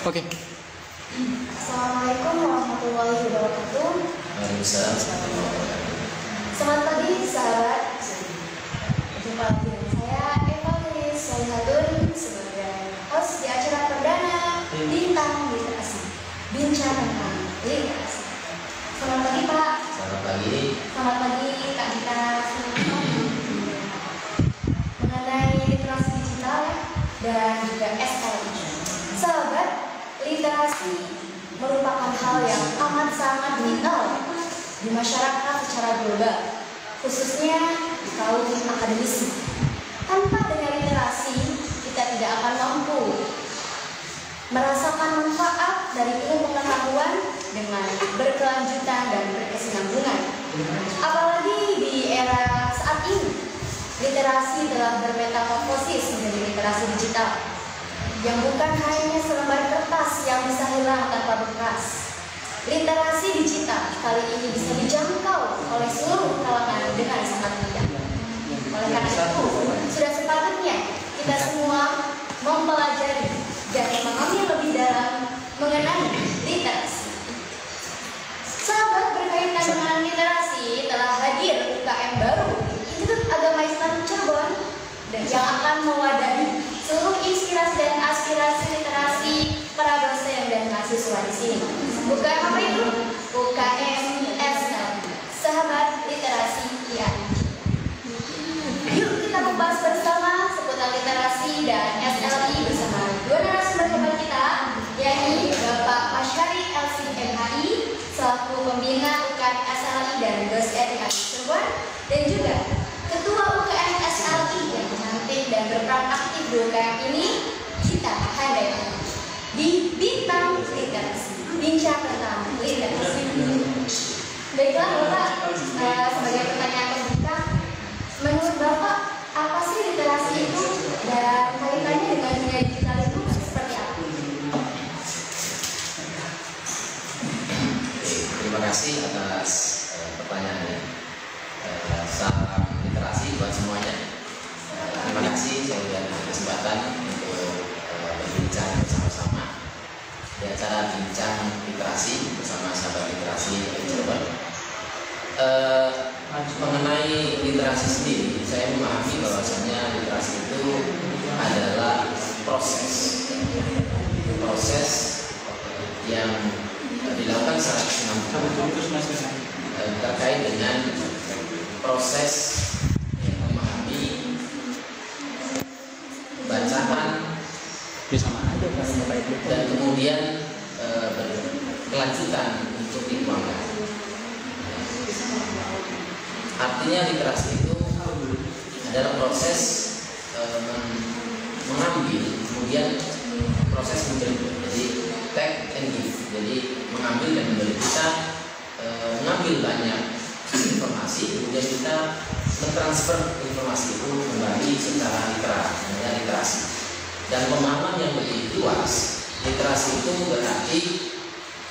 Oke. Assalamualaikum warahmatullahi wabarakatuh. Waalaikumsalam. Selamat pagi sahabat. Jumpa lagi dengan saya Eva Lilis Solihatun sebagai host di acara perdana Bintang Literasi, Bincang tentang Literasi. Selamat pagi Pak. Selamat pagi. Selamat pagi Kak Dita. Mengenai literasi digital dan juga SLI. Sahabat, literasi merupakan hal yang amat sangat vital di masyarakat secara global, khususnya di kaum akademisi. Tanpa dengan literasi, kita tidak akan mampu merasakan manfaat dari ilmu pengetahuan dengan berkelanjutan dan berkesinambungan. Apalagi di era saat ini, literasi telah bermetamorfosis menjadi literasi digital, yang bukan hanya selembar kertas yang bisa hilang tanpa bekas. Literasi digital kali ini bisa dijangkau oleh seluruh kalangan dengan sangat mudah. Oleh karena itu, sudah sepatutnya kita semua mempelajari dan memahami lebih dalam mengenai literasi. Sahabat, berkaitan dengan literasi, telah hadir UKM baru Institut Agama Islam Cirebon dan yang akan mewadahi seluruh inspirasi dan aspirasi literasi para dosen dan mahasiswa di sini. UKM apa itu? UKM SL, Sahabat Literasi IAIN. Yuk kita membahas bersama seputar literasi dan SLI bersama dua narasumber hebat kita, yakni Bapak Masyari Elsi MHI selaku pembina UKM SLI dan dosen IAIN Cirebon, dan juga Ketua UKM SLI yang cantik dan berperan aktif di UKM ini, kita hadir di Bintang Literasi, bincang tentang literasi. Baiklah Bapak, sebagai pertanyaan pembuka, menurut Bapak apa sih literasi itu dan kaitannya dengan dunia digital itu seperti apa? Terima kasih atas pertanyaannya. Salam literasi buat semuanya. Terima kasih saya diberi kesempatan untuk berbincang bersama-sama di acara Bincang Literasi bersama sahabat literasi Cirebon. Mengenai literasi sendiri, saya memahami bahwasanya literasi itu adalah proses yang dilakukan secara kesinambungan terkait dengan proses memahami bacaan dan kemudian kelanjutan untuk dituangkan. Artinya literasi itu adalah proses mengambil, kemudian proses memberi. Jadi take and give. Jadi mengambil dan memberi. Kita mengambil banyak informasi, kemudian kita mentransfer informasi itu kembali secara literasi. Dan pemahaman yang lebih luas, literasi itu berarti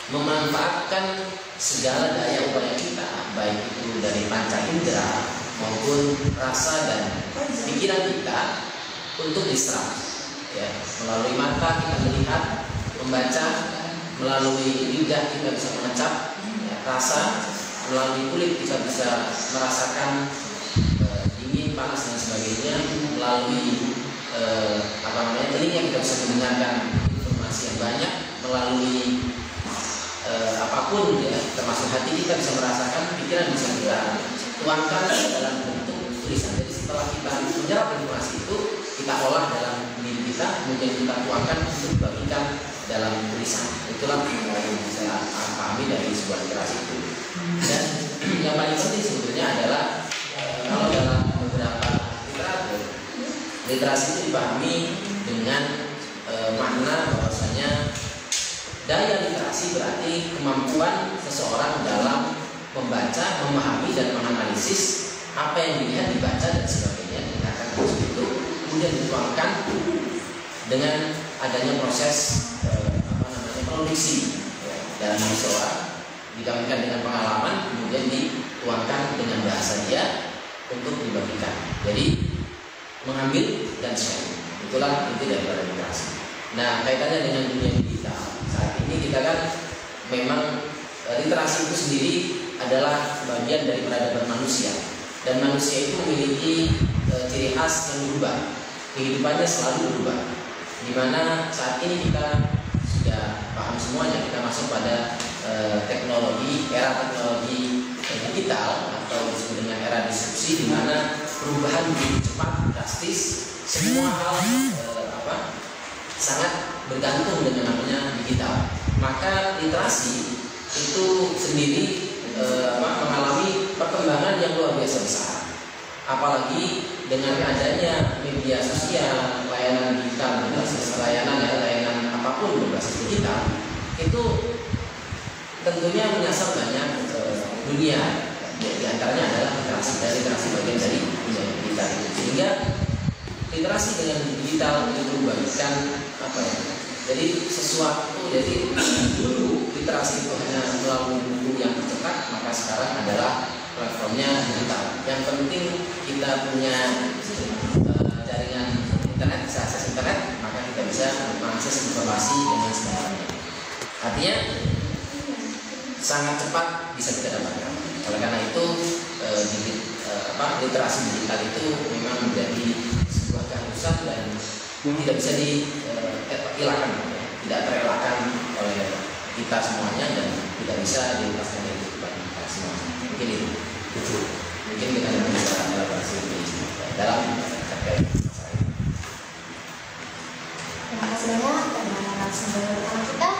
memanfaatkan segala daya upaya kita, baik itu dari panca indera maupun rasa dan pikiran kita untuk diserap. Ya, melalui mata kita melihat, membaca, melalui lidah kita bisa mengecap, ya, rasa, melalui kulit kita bisa merasakan dingin, panas dan sebagainya, melalui telinga kita bisa mendengarkan informasi yang banyak, melalui apapun ya, termasuk hati kita bisa merasakan, pikiran bisa kita tuangkan dalam bentuk tulisan. Jadi setelah kita menyerap informasi itu, kita olah dalam diri kita, kemudian kita tuangkan untuk dibagikan dalam tulisan. Itulah yang saya pahami dari sebuah literasi itu. Dan yang paling penting sebetulnya adalah kalau dalam beberapa literatur, literasi itu dipahami dengan makna bahwasanya daya literasi berarti kemampuan seseorang dalam membaca, memahami dan menganalisis apa yang dilihat, dibaca dan sebagainya, tindakan itu kemudian dituangkan dengan adanya proses produksi dalam seseorang, digabungkan dengan pengalaman, kemudian dituangkan dengan bahasa dia untuk dibagikan. Jadi mengambil dan sharing. Itulah inti daripada literasi. Nah, kaitannya dengan dunia digital saat ini kita kan memang literasi itu sendiri adalah bagian dari peradaban manusia, dan manusia itu memiliki ciri khas yang berubah, kehidupannya selalu berubah, dimana saat ini kita sudah paham semuanya, kita masuk pada teknologi, era teknologi digital atau disebut dengan era disrupsi, di mana perubahan begitu cepat, drastis, semua hal sangat bergantung dengan namanya digital. Maka literasi itu sendiri mengalami perkembangan yang luar biasa besar. Apalagi dengan adanya media sosial, layanan digital, layanan apapun berbasis digital, itu tentunya menyasar banyak dunia. Di antaranya adalah literasi, dan literasi bagian dari dunia digital. Sehingga literasi dengan digital itu bagikan jadi sesuatu, jadi dulu literasi itu hanya melalui buku yang tercetak, maka sekarang adalah platformnya digital. Yang penting kita punya jaringan internet, bisa akses internet, maka kita bisa mengakses informasi dengan semuanya. Artinya sangat cepat bisa kita dapatkan. Oleh karena itu literasi digital itu memang menjadi sebuah keharusan dan tidak bisa dihilangkan, tidak terelakkan oleh kita semuanya, dan tidak bisa dilepaskan dari kehidupan kita semuanya. Mungkin itu. Mungkin kita bisa elaborasi dalam terkait masalah ini. Terima kasih banyak karena narasumber utama kita.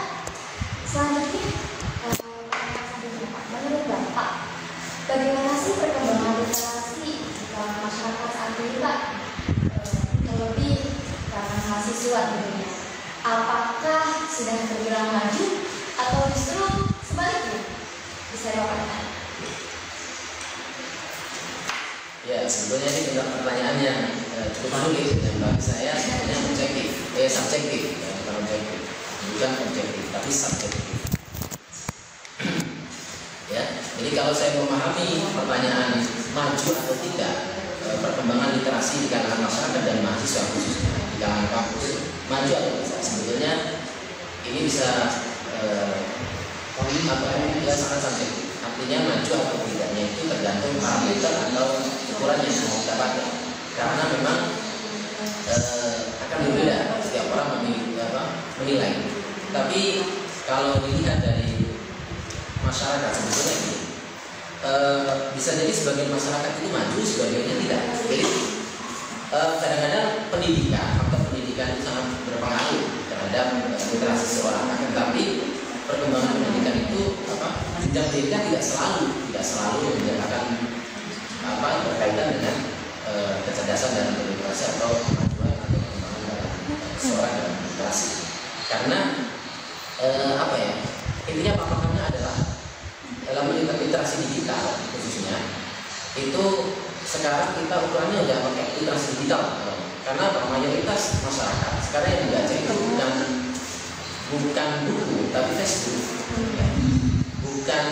Selanjutnya, menurut Bapak, bagaimana sih perkembangan literasi dalam masyarakat saat ini, Pak? Terlebih karena mahasiswa tentunya. Apakah sudah terbilang maju atau justru sebaliknya? Bisa diwakilkan? Ya, sebetulnya ini pertanyaan yang cukup sulit dan bagi saya sebenarnya subjektif, bukan objektif, tapi subjektif. Ya, jadi kalau saya memahami pertanyaan maju atau tidak perkembangan literasi di kalangan masyarakat dan mahasiswa khususnya di kalangan kampus, maju atau tidak, sebetulnya ini bisa sangat subjektif. Artinya maju atau tidaknya itu tergantung parameter atau ukuran yang mau kita pakai, karena memang akan berbeda setiap orang menilai. Tapi kalau dilihat dari masyarakat sebetulnya ini bisa jadi sebagian masyarakat itu maju, sebagiannya tidak. Jadi kadang-kadang faktor pendidikan itu sangat berpengaruh terhadap literasi seseorang. Tapi perkembangan pendidikan itu jenjang pendidikan tidak selalu menjadikan berkaitan dengan kecerdasan dan literasi atau kemajuan atau perkembangan dalam seseorang dalam literasi. Karena intinya patokannya adalah dalam literasi digital khususnya itu sekarang kita ukurannya udah pakai literasi digital, karena mayoritas masyarakat sekarang yang dibaca itu bukan buku tapi Facebook, bukan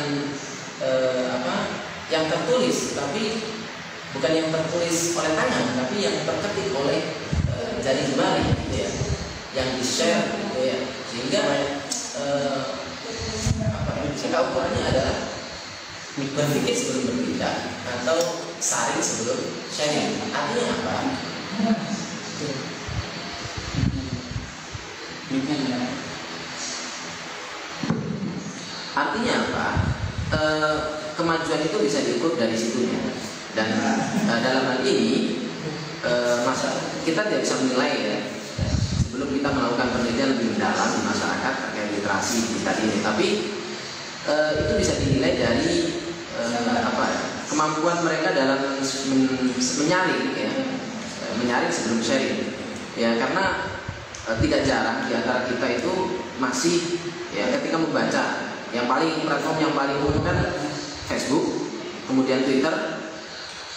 yang tertulis, tapi bukan yang tertulis oleh tangan, tapi yang terketik oleh jari jemari, gitu ya, yang di share, gitu ya, sehingga ukurannya adalah berpikir sebelum berpikir atau saring sebelum sharing. Artinya apa? Artinya apa? Kemajuan itu bisa diukur dari situnya. Dan dalam hal ini kita tidak bisa menilai ya, sebelum kita melakukan penelitian lebih mendalam di masyarakat terkait literasi digital ini. Tapi itu bisa dinilai dari kemampuan mereka dalam menyaring ya, menyaring sebelum sharing ya, karena tidak jarang di antara kita itu masih ya ketika membaca platform yang paling umum kan Facebook, kemudian Twitter,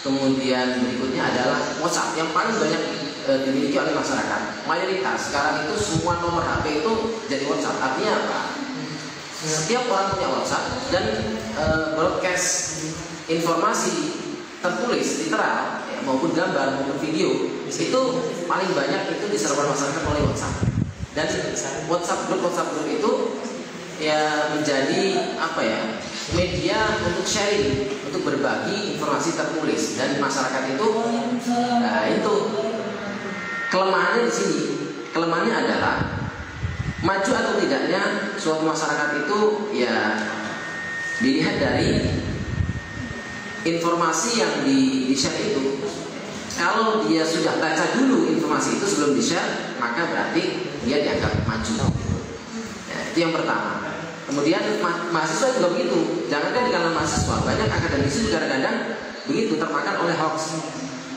kemudian berikutnya adalah WhatsApp yang paling banyak dimiliki oleh masyarakat. Mayoritas sekarang itu semua nomor HP itu jadi WhatsApp. Artinya apa? Setiap orang punya WhatsApp dan broadcast informasi tertulis, literal ya, maupun gambar maupun video itu paling banyak itu diserahkan masyarakat oleh WhatsApp. Dan WhatsApp grup itu ya menjadi apa ya, media untuk sharing, untuk berbagi informasi tertulis, dan masyarakat itu, nah itu kelemahannya di sini. Kelemahannya adalah maju atau tidaknya suatu masyarakat itu ya dilihat dari informasi yang di-share itu. Kalau dia sudah baca dulu informasi itu sebelum di-share, maka berarti dia dianggap maju. Ya, itu yang pertama. Kemudian mahasiswa juga begitu. Jangankan di kalangan mahasiswa, banyak akademisi juga kadang-kadang begitu, termakan oleh hoax.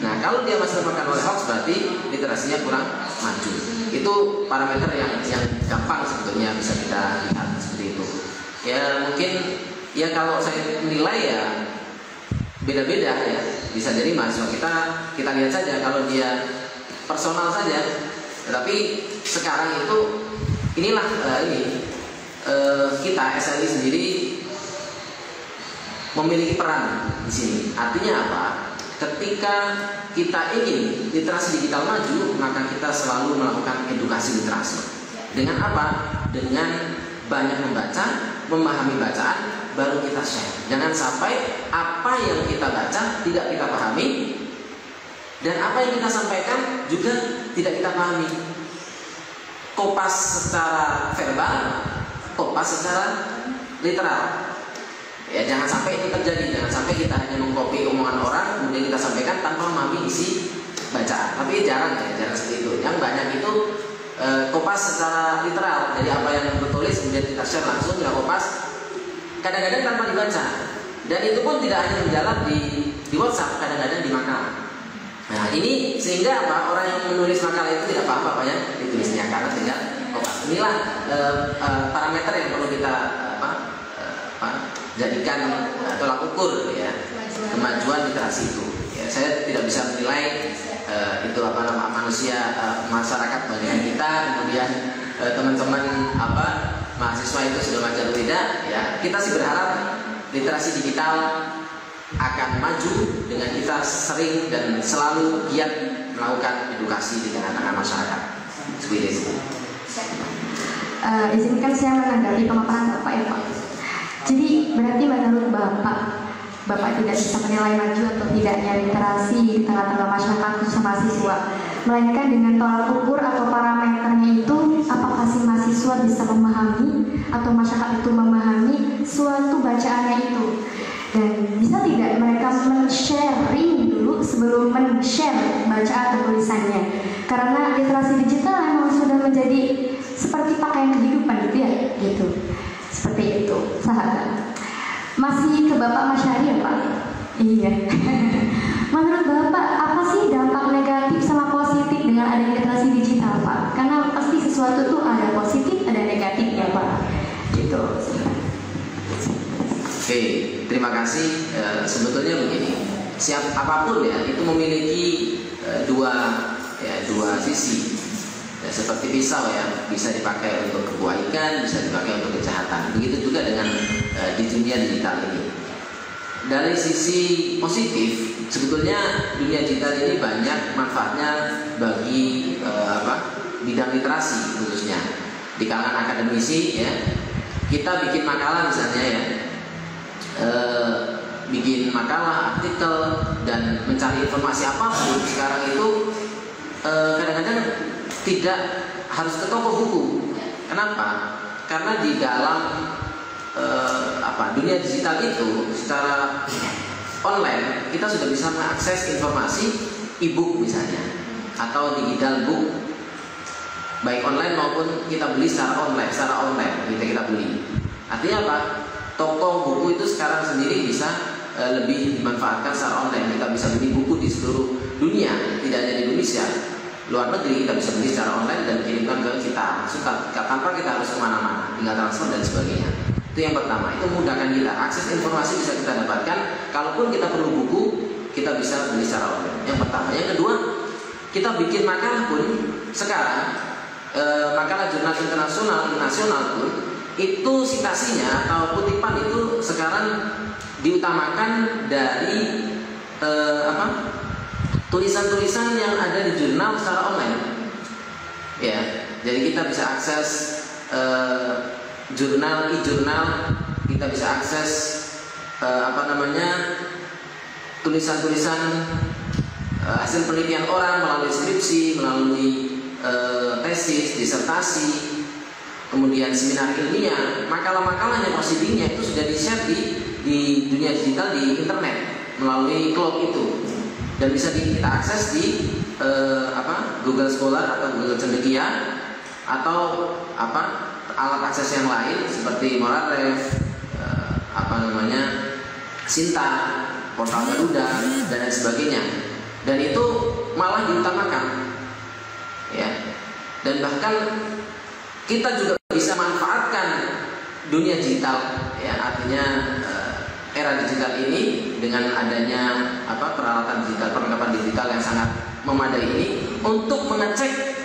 Nah, kalau dia masih termakan oleh hoax, berarti literasinya kurang maju. Itu parameter yang gampang sebetulnya bisa kita lihat seperti itu. Ya mungkin ya kalau saya nilai ya beda-beda ya. Bisa jadi mahasiswa kita lihat saja kalau dia personal saja. Tapi sekarang itu inilah kita SLI sendiri memiliki peran di sini. Artinya apa? Ketika kita ingin literasi digital maju, maka kita selalu melakukan edukasi literasi. Dengan apa? Dengan banyak membaca, memahami bacaan, baru kita share. Jangan sampai apa yang kita baca tidak kita pahami, dan apa yang kita sampaikan juga tidak kita pahami. Kopas secara verbal, kopas secara literal. Ya, jangan sampai itu terjadi. Jangan sampai kita hanya mengcopy omongan orang kemudian kita sampaikan tanpa memahami isi bacaan. Tapi jarang seperti itu. Yang banyak itu kopas secara literal. Jadi apa yang tertulis kemudian kita share langsung, kita kopas. Kadang-kadang tanpa dibaca. Dan itu pun tidak hanya menjalar di WhatsApp, kadang-kadang di makalah. Nah, ini sehingga apa? Orang yang menulis makalah itu tidak paham apa yang ditulisnya karena tidak kopas. Inilah parameter yang perlu kita jadikan tolak ukur ya kemajuan literasi itu. Ya, saya tidak bisa menilai itu manusia masyarakat banyak kita, kemudian teman-teman mahasiswa itu sudah maju atau tidak. Ya, kita sih berharap literasi digital akan maju dengan kita sering dan selalu giat melakukan edukasi di tengah-tengah masyarakat. Seperti itu. Izinkan saya menanggapi pemaparan Bapak ya Pak. Jadi berarti menurut Bapak tidak bisa menilai maju atau tidaknya literasi di tengah-tengah masyarakat khususnya mahasiswa, melainkan dengan tolak ukur atau parameternya itu apakah si mahasiswa bisa memahami atau masyarakat itu memahami suatu bacaannya itu, dan bisa tidak mereka men-sharing dulu sebelum men-share bacaan atau tulisannya, karena literasi digital memang sudah menjadi seperti pakaian kehidupan gitu ya, gitu. Seperti itu, sahabat. Masih ke Bapak Masyari ya Pak? Iya. Menurut Bapak, apa sih dampak negatif sama positif dengan adanya literasi digital Pak? Karena pasti sesuatu tuh ada positif, ada negatifnya Pak. Gitu. Oke, terima kasih. Sebetulnya begini, apapun ya itu memiliki dua sisi. Ya, seperti pisau ya, bisa dipakai untuk kebaikan, bisa dipakai untuk kejahatan. Begitu juga dengan di dunia digital ini. Dari sisi positif, sebetulnya dunia digital ini banyak manfaatnya bagi bidang literasi khususnya di kalangan akademisi ya. Kita bikin makalah misalnya ya, bikin makalah, artikel, dan mencari informasi apapun sekarang itu kadang-kadang tidak harus ke toko buku. Kenapa? Karena di dalam dunia digital itu secara online kita sudah bisa mengakses informasi e-book misalnya atau digital book, baik online maupun kita beli secara online kita beli. Artinya apa? Toko buku itu sekarang sendiri bisa lebih dimanfaatkan secara online. Kita bisa beli buku di seluruh dunia, tidak hanya di Indonesia. Luar negeri kita bisa beli secara online dan kirimkan ke kita langsung tanpa kita harus kemana-mana, tinggal transfer dan sebagainya. Itu yang pertama, itu memudahkan kita, akses informasi bisa kita dapatkan. Kalaupun kita perlu buku, kita bisa beli secara online. Yang pertama. Yang kedua, kita bikin makalah pun sekarang makalah jurnal internasional, nasional pun itu citasinya atau kutipan itu sekarang diutamakan dari tulisan-tulisan yang ada di jurnal secara online. Ya, Jadi kita bisa akses jurnal, e-jurnal, kita bisa akses tulisan-tulisan hasil penelitian orang melalui skripsi, melalui tesis, disertasi, kemudian seminar ilmiah, makalah-makalahnya, prosidingnya itu sudah di-share di dunia digital, di internet melalui cloud itu, dan bisa kita akses di Google Scholar atau Google Cendekia atau alat akses yang lain seperti Morarev, Sinta, portal Garuda dan lain sebagainya. Dan itu malah diutamakan, ya. Dan bahkan kita juga bisa manfaatkan dunia digital, ya, artinya era digital ini dengan adanya peralatan digital, perlengkapan digital yang sangat memadai ini untuk mengecek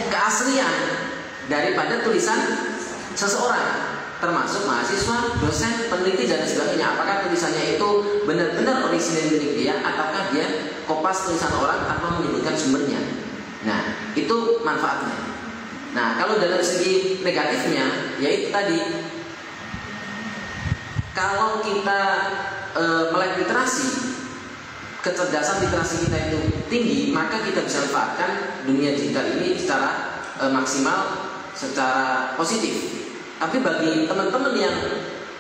keaslian daripada tulisan seseorang, termasuk mahasiswa, dosen, peneliti dan sebagainya. Apakah tulisannya itu benar-benar orisinil milik dia, ataukah dia kopas tulisan orang tanpa menyebutkan sumbernya. Nah, itu manfaatnya. Nah, kalau dalam segi negatifnya, yaitu tadi, kalau kita melek literasi, kecerdasan literasi kita itu tinggi, maka kita bisa manfaatkan dunia digital ini secara maksimal, secara positif. Tapi bagi teman-teman yang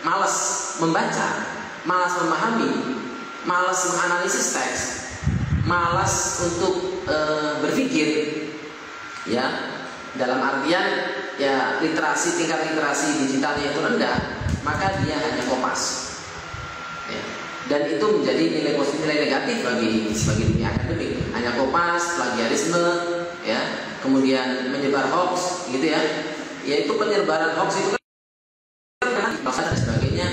malas membaca, malas memahami, malas menganalisis teks, malas untuk berpikir, ya, dalam artian ya tingkat literasi digitalnya itu rendah, maka dia hanya kopas, ya. Dan itu menjadi nilai positif, nilai negatif bagi dunia akademik. Hanya kopas, plagiarisme, ya, kemudian menyebar hoax, gitu ya. Yaitu penyebaran hoax itu kan dan sebagainya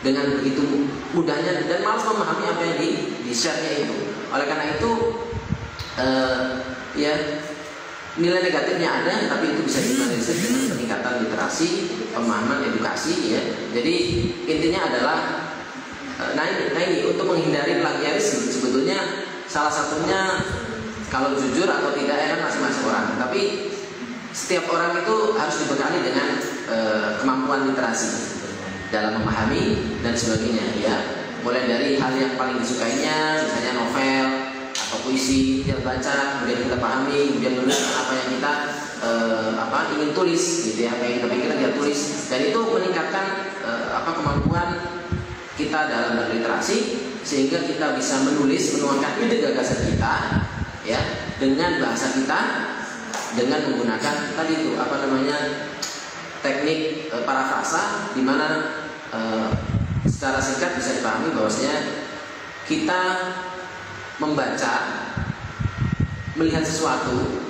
dengan begitu mudahnya, dan malas memahami apa yang di-share-nya itu. Oleh karena itu, ya, nilai negatifnya ada, tapi itu bisa dianalisis dengan peningkatan literasi, pemahaman, edukasi, ya. Jadi intinya adalah ini untuk menghindari plagiarisme. Sebetulnya salah satunya, kalau jujur atau tidak ya kan masing-masing orang, tapi setiap orang itu harus dibekali dengan kemampuan literasi dalam memahami dan sebagainya, ya. Mulai dari hal yang paling disukainya, misalnya novel atau puisi, kita baca, kemudian kita pahami, kemudian menulis apa yang kita ingin tulis, gitu ya, apa yang kita pikirkan kita tulis, dan itu meningkatkan kemampuan kita dalam berliterasi, sehingga kita bisa menulis, menuangkan ide gagasan kita, ya, dengan bahasa kita, dengan menggunakan tadi itu teknik parafrasa, di mana secara singkat bisa dipahami bahwasanya kita membaca, melihat sesuatu,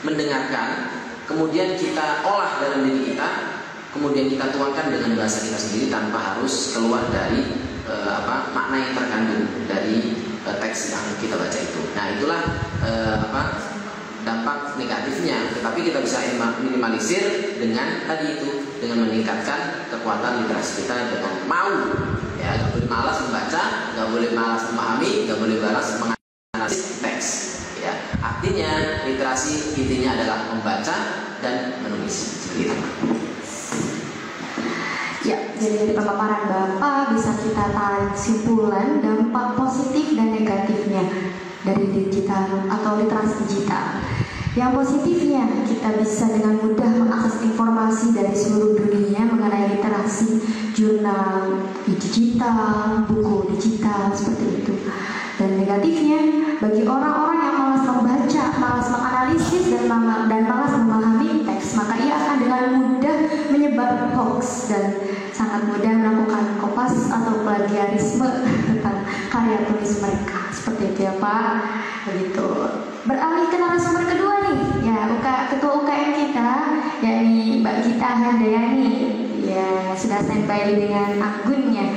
mendengarkan, kemudian kita olah dalam diri kita, kemudian kita tuangkan dengan bahasa kita sendiri tanpa harus keluar dari makna yang terkandung dari teks yang kita baca itu. Nah, itulah dampak negatifnya. Tetapi kita bisa minimalisir dengan tadi itu, dengan meningkatkan kekuatan literasi kita dengan mau, ya, nggak boleh malas membaca, nggak boleh malas memahami, nggak boleh malas menganalisis teks, ya. Artinya literasi intinya adalah membaca dan menulis, seperti itu. Ya, jadi dari pemaparan Bapak bisa kita tarik kesimpulan dampak positif dan negatifnya dari digital atau literasi digital. Yang positifnya, kita bisa dengan mudah mengakses informasi dari seluruh dunia mengenai literasi, jurnal digital, buku digital, seperti itu. Dan negatifnya, bagi orang-orang yang malas membaca, malas menganalisis, dan malas memahami teks, maka ia akan dengan mudah menyebar hoax dan sangat mudah melakukan kopas atau plagiarisme tentang karya tulis mereka. Seperti itu ya Pak. Begitu. Beralih ke narasumber kedua nih, ya, ketua UKM kita, yakni Mbak Gita Handayani, ya, sudah standby dengan akunnya.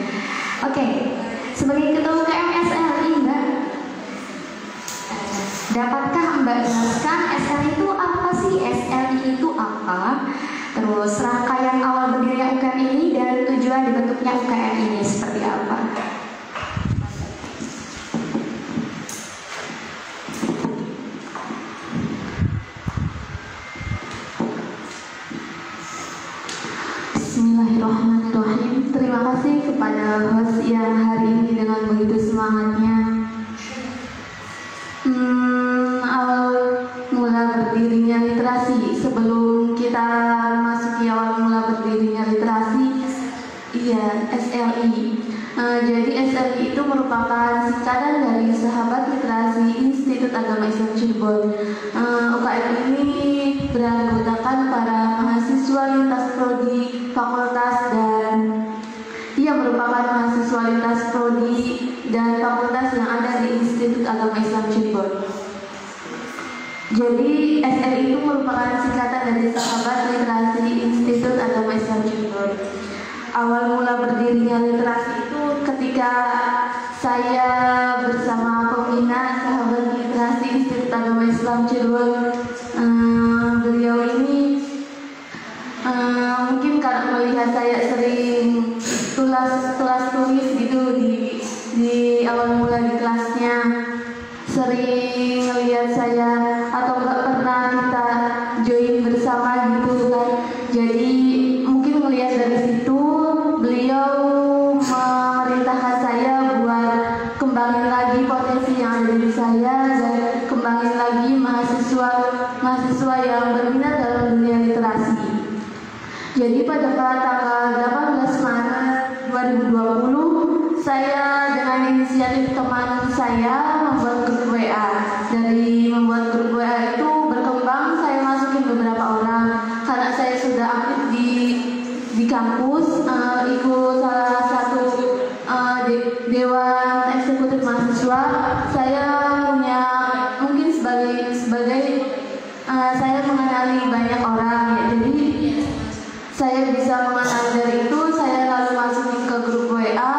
Oke, sebagai ketua UKM SLI, Mbak, dapatkah Mbak jelaskan SLI itu apa sih? SLI itu apa? Terus rangkaian awal berdirinya UKM ini dan tujuan dibentuknya UKM ini seperti apa? Bismillahirrahmanirrahim. Terima kasih kepada host yang hari ini dengan begitu semangatnya. Awal mula berdirinya literasi. Sebelum kita memasuki awal mula berdirinya literasi, SLI. Jadi SLI itu merupakan singkatan dari Sahabat Literasi Institut Agama Islam Cirebon. UKM ini beranggotakan para mahasiswa lintas prodi fakultas dan ia merupakan mahasiswa lintas prodi dan fakultas yang ada di Institut Agama Islam Cirebon. Jadi SLI itu merupakan singkatan dari Sahabat Literasi Institut Agama Islam Cirebon. Awal mula berdirinya literasi itu ketika saya bersama pembina Sahabat Literasi Institut Agama Islam Cirebon. Beliau ini mungkin karena melihat saya sering tulis gitu di awal mula di kelasnya, sering melihat saya atau nggak pernah kita join bersama gitu kan. Jadi mungkin melihat dari situ beliau memerintahkan saya buat kembangin lagi potensi yang ada di saya dan kembangin lagi mahasiswa yang berminat dalam dunia literasi. Jadi pada tanggal 18 Maret 2020 saya dengan inisiatif teman saya membuat grup WA. Dari membuat grup WA itu berkembang, saya masukin beberapa orang karena saya sudah aktif di kampus, ikut salah satu dewan eksekutif mahasiswa. Saya punya mungkin sebagai saya mengenali banyak orang ya, jadi saya bisa mengenali dari itu. Saya lalu masukin ke grup WA.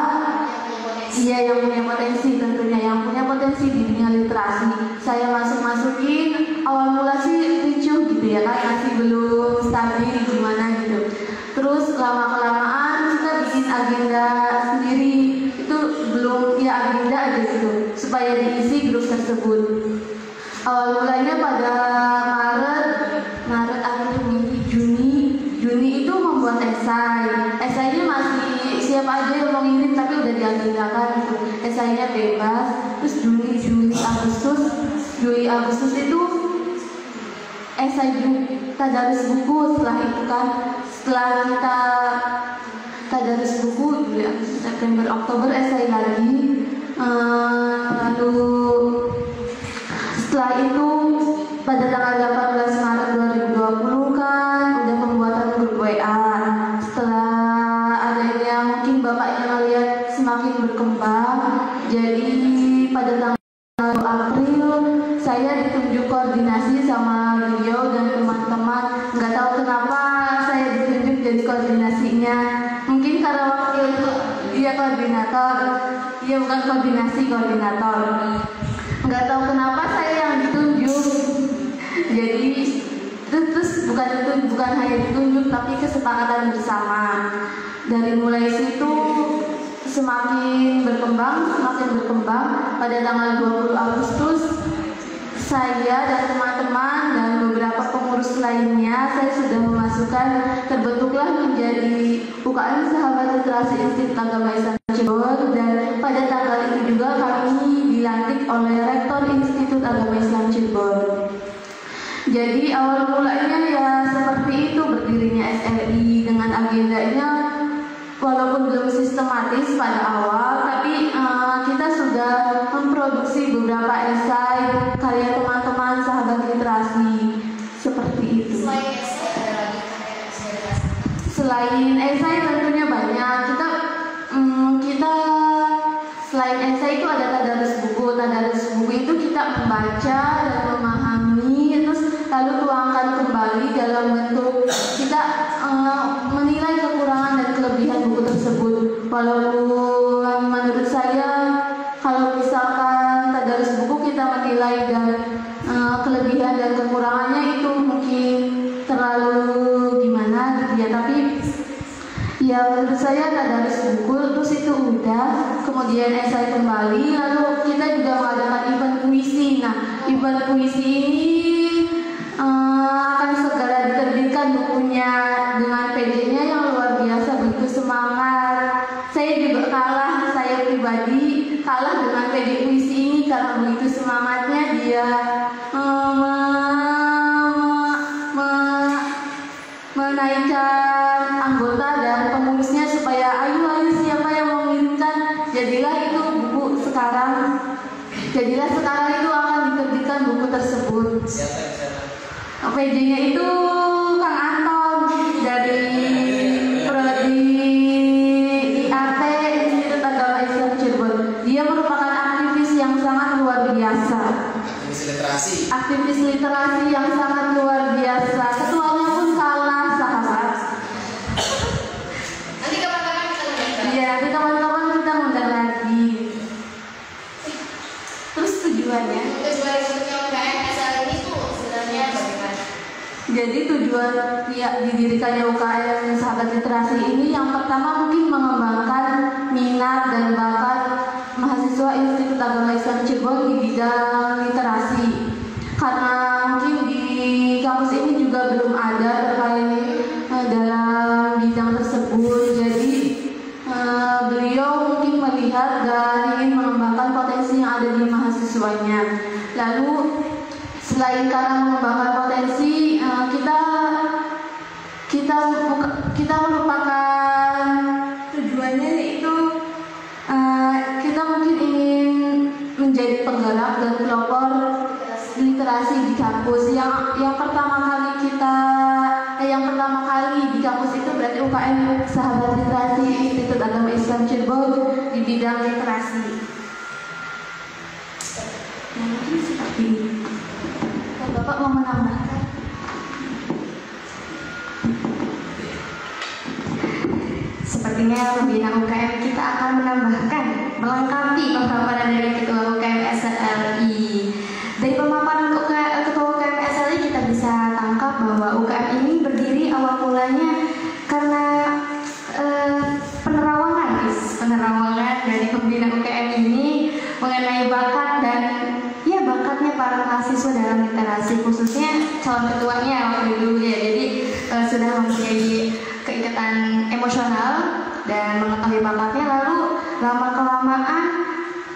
Iya, yang punya potensi, tentunya yang punya potensi di dunia literasi saya masukin. Awal mula sih ricuh gitu ya kan, masih belum stabil gimana gitu. Terus lama-kelamaan kita bikin agenda sendiri, itu belum ya agenda aja gitu supaya diisi grup tersebut. Awal mulanya pada Maret akhir Juni itu membuat esainya masih siapa aja yang mau ngirim tapi udah diagendakan gitu. Esainya bebas. Terus Juli Agustus itu esai tadarus buku. Setelah kita tadarus buku Juli Agustus September Oktober esai lagi. Lalu setelah itu pada tanggal 18 Maret 2020 kan udah pembuatan grup WA. Setelah adanya mungkin bapaknya melihat semakin berkembang, jadi pada tanggal 1 April saya ditunjuk koordinasi sama beliau dan teman-teman. Nggak tahu kenapa saya ditunjuk jadi koordinasinya. Mungkin karena waktu itu dia koordinator, dia bukan koordinator. Nggak tahu kenapa saya yang ditunjuk. Jadi terus bukan hanya ditunjuk tapi kesepakatan bersama. Dari mulai situ semakin berkembang. Pada tanggal 20 Agustus saya dan teman-teman dan beberapa pengurus lainnya saya sudah memasukkan, terbentuklah menjadi UKM Sahabat Literasi Institut Agama Islam Cirebon. Dan pada tanggal itu juga kami dilantik oleh Rektor Institut Agama Islam Cirebon. Jadi awal mulanya ya seperti itu berdirinya SLI dengan agendanya, walaupun belum sistematis pada awal, tapi kita sudah memproduksi beberapa esai karya teman-teman Sahabat Literasi seperti itu. Selain esai tentunya banyak. Kita selain esai itu ada tadarus buku. Tadarus buku itu kita membaca dan memahami, terus lalu tuangkan kembali dalam bentuk kita menilai kekurangan dan kelebihan buku tersebut. Walaupun menurut saya kalau misalkan tadarus buku kita menilai dan kelebihan dan kekurangannya itu mungkin terlalu gimana gitu ya, tapi ya menurut saya tadarus buku terus itu udah, kemudian esai kembali, lalu kita juga mengadakan event puisi. Nah, event puisi ini akan segera diterbitkan bukunya dengan PD-nya yang luar biasa menaikkan anggota dan pengurusnya supaya ayo siapa yang mau mengirimkan, jadilah sekarang itu akan diterbitkan buku tersebut. PJ-nya itu Kang Anton dari Prodi IAT Institut Agama Islam Cirebon. Dia merupakan aktivis yang sangat luar biasa. Aktivis literasi yang sangat luar biasa. Ketuanya pun salah, sahabat. Nanti kapan-kapan kita undang. Iya, nanti kapan-kapan kita undang lagi. Terus tujuannya? Tujuan bentuknya UKM SL ini tuh sebenarnya bagaimana? Jadi tujuan didirikannya UKM Sahabat Literasi ini yang pertama mungkin mengembangkan minat dan bakat mahasiswa Institut Agama Islam Cirebon di bidang literasi. Karena mungkin di kampus ini juga belum ada terkait dalam bidang tersebut. Jadi beliau mungkin melihat dan ingin mengembangkan potensi yang ada di mahasiswanya. Lalu selain karena mengembangkan potensi, kita merupakan tujuannya yaitu kita mungkin ingin menjadi penggerak dan pelopor literasi di kampus. Yang pertama kali di kampus itu berarti UKM Sahabat Literasi Institut Agama Islam Cirebon di bidang literasi. Mungkin seperti ini. Bapak mau menambahkan? Sepertinya pembina UKM kita akan menambahkan, melengkapi pemaparan dari Ketua UKM SLI. Dari pemaparan Ketua UKM SLI kita bisa tangkap bahwa UKM ini berdiri awal mulanya karena penerawangan dari pembina UKM ini mengenai bakat dan bakatnya para mahasiswa dalam literasi, khususnya calon ketuanya waktu dulu ya. Jadi sudah mempunyai keikatan emosional dan mengetahui bakatnya, lalu lama-kelamaan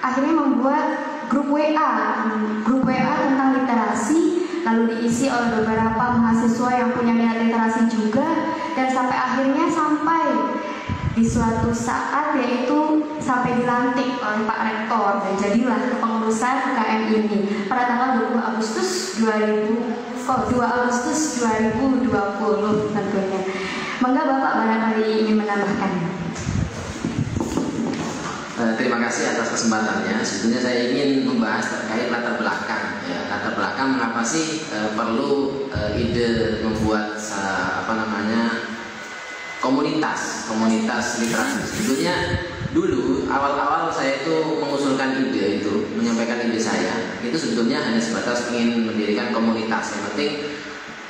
akhirnya membuat grup WA tentang literasi, lalu diisi oleh beberapa mahasiswa yang punya minat literasi juga, dan sampai di suatu saat yang sampai dilantik oleh Pak Rektor dan jadilah kepengurusan UKM ini pada tanggal 2 Agustus 2020 tentunya. Monggo Bapak barangkali ingin menambahkan. Terima kasih atas kesempatannya. Sebetulnya saya ingin membahas terkait latar belakang. Latar belakang mengapa sih perlu ide membuat komunitas literasi. Sebetulnya dulu awal-awal saya itu mengusulkan ide itu, menyampaikan ide saya itu sebetulnya hanya sebatas ingin mendirikan komunitas. Yang penting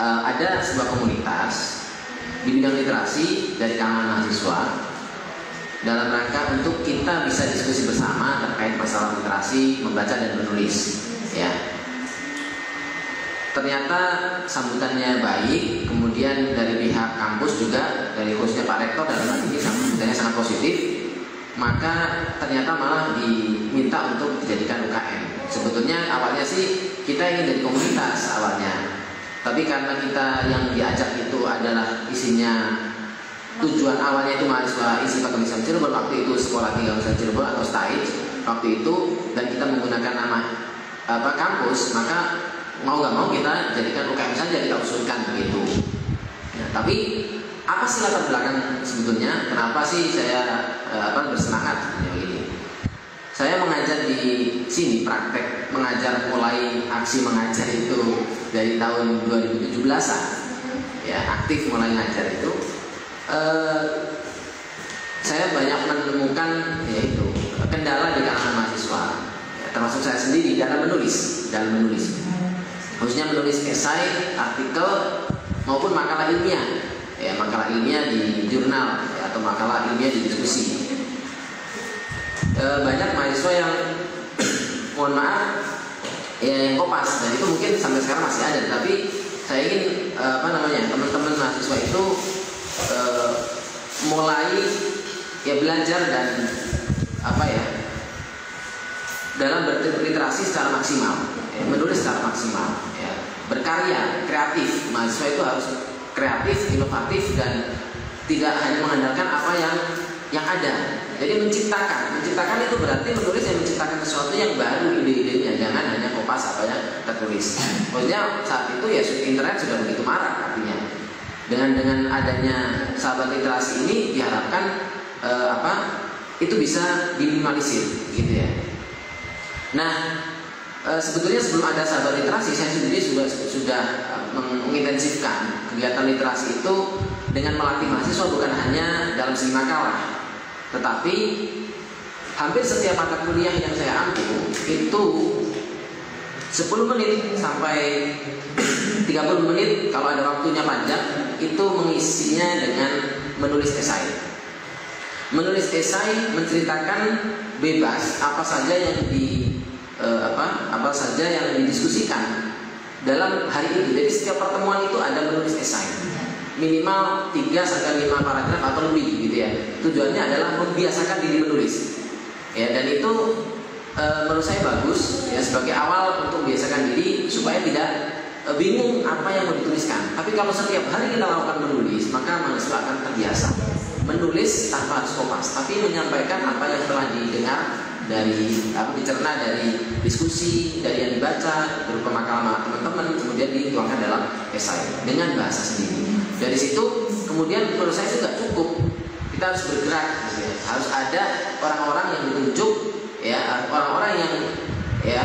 ada sebuah komunitas di bidang literasi dari kalangan mahasiswa dalam rangka untuk kita bisa diskusi bersama terkait masalah literasi, membaca dan menulis. Ya. Ternyata sambutannya baik, kemudian dari pihak kampus juga, dari khususnya Pak Rektor dalam hal ini sambutannya sangat positif. Maka ternyata malah diminta untuk dijadikan UKM. Sebetulnya awalnya sih kita ingin dari komunitas awalnya, tapi karena kita yang diajak itu adalah isinya, tujuan awalnya itu mahasiswa Institut Agama Islam Cirebon waktu itu, Sekolah Tinggal Islam Cirebon atau STAIJ waktu itu, dan kita menggunakan nama kampus, maka mau gak mau kita jadikan UKM saja, kita usulkan begitu. Ya, tapi apa sih latar belakang sebetulnya? Kenapa sih saya bersemangat begini? Saya mengajar di sini, praktek mengajar, mulai aksi mengajar itu dari tahun 2017-an. Ya, aktif mulai ngajar itu. Saya banyak menemukan yaitu kendala di kalangan mahasiswa, ya, termasuk saya sendiri dalam menulis. Khususnya menulis esai, artikel maupun makalah ilmiah, ya, makalah ilmiah di jurnal, ya, atau makalah ilmiah di diskusi. Banyak mahasiswa yang mohon maaf ya yang kopas, dan itu mungkin sampai sekarang masih ada. Tapi saya ingin teman-teman mahasiswa itu mulai ya belajar dan dalam berliterasi secara maksimal, menulis secara maksimal, ya, berkarya kreatif. Mahasiswa itu harus kreatif, inovatif, dan tidak hanya mengandalkan apa yang ada. Jadi menciptakan itu berarti menulis yang menciptakan sesuatu yang baru ide-idenya, jangan hanya kopas apa yang tertulis. Maksudnya saat itu ya internet sudah begitu marak artinya. Dengan adanya sahabat literasi ini diharapkan itu bisa diminimalisir gitu ya. Nah, sebetulnya sebelum ada sahabat literasi, saya sendiri sudah mengintensifkan kegiatan literasi itu dengan melatih mahasiswa bukan hanya dalam segi makalah, tetapi hampir setiap mata kuliah yang saya ambil itu 10 menit sampai 30 menit kalau ada waktunya panjang itu mengisinya dengan menulis esai. Menulis esai menceritakan bebas apa saja yang apa saja yang didiskusikan dalam hari itu. Jadi setiap pertemuan itu ada menulis esai. Minimal 3 sampai 5 paragraf atau lebih gitu ya. Tujuannya adalah membiasakan diri menulis. Ya, dan itu menurut saya bagus ya sebagai awal untuk membiasakan diri supaya tidak bingung apa yang mau dituliskan. Tapi kalau setiap hari kita lakukan menulis, maka mahasiswa akan terbiasa menulis tanpa harus kopas, tapi menyampaikan apa yang telah didengar dari dicerna dari diskusi, dari yang dibaca berupa makalah teman-teman, kemudian dituangkan dalam esai dengan bahasa sendiri. Dari situ kemudian menurut saya juga cukup, kita harus bergerak, ya. Harus ada orang-orang yang ditunjuk, ya, orang-orang yang ya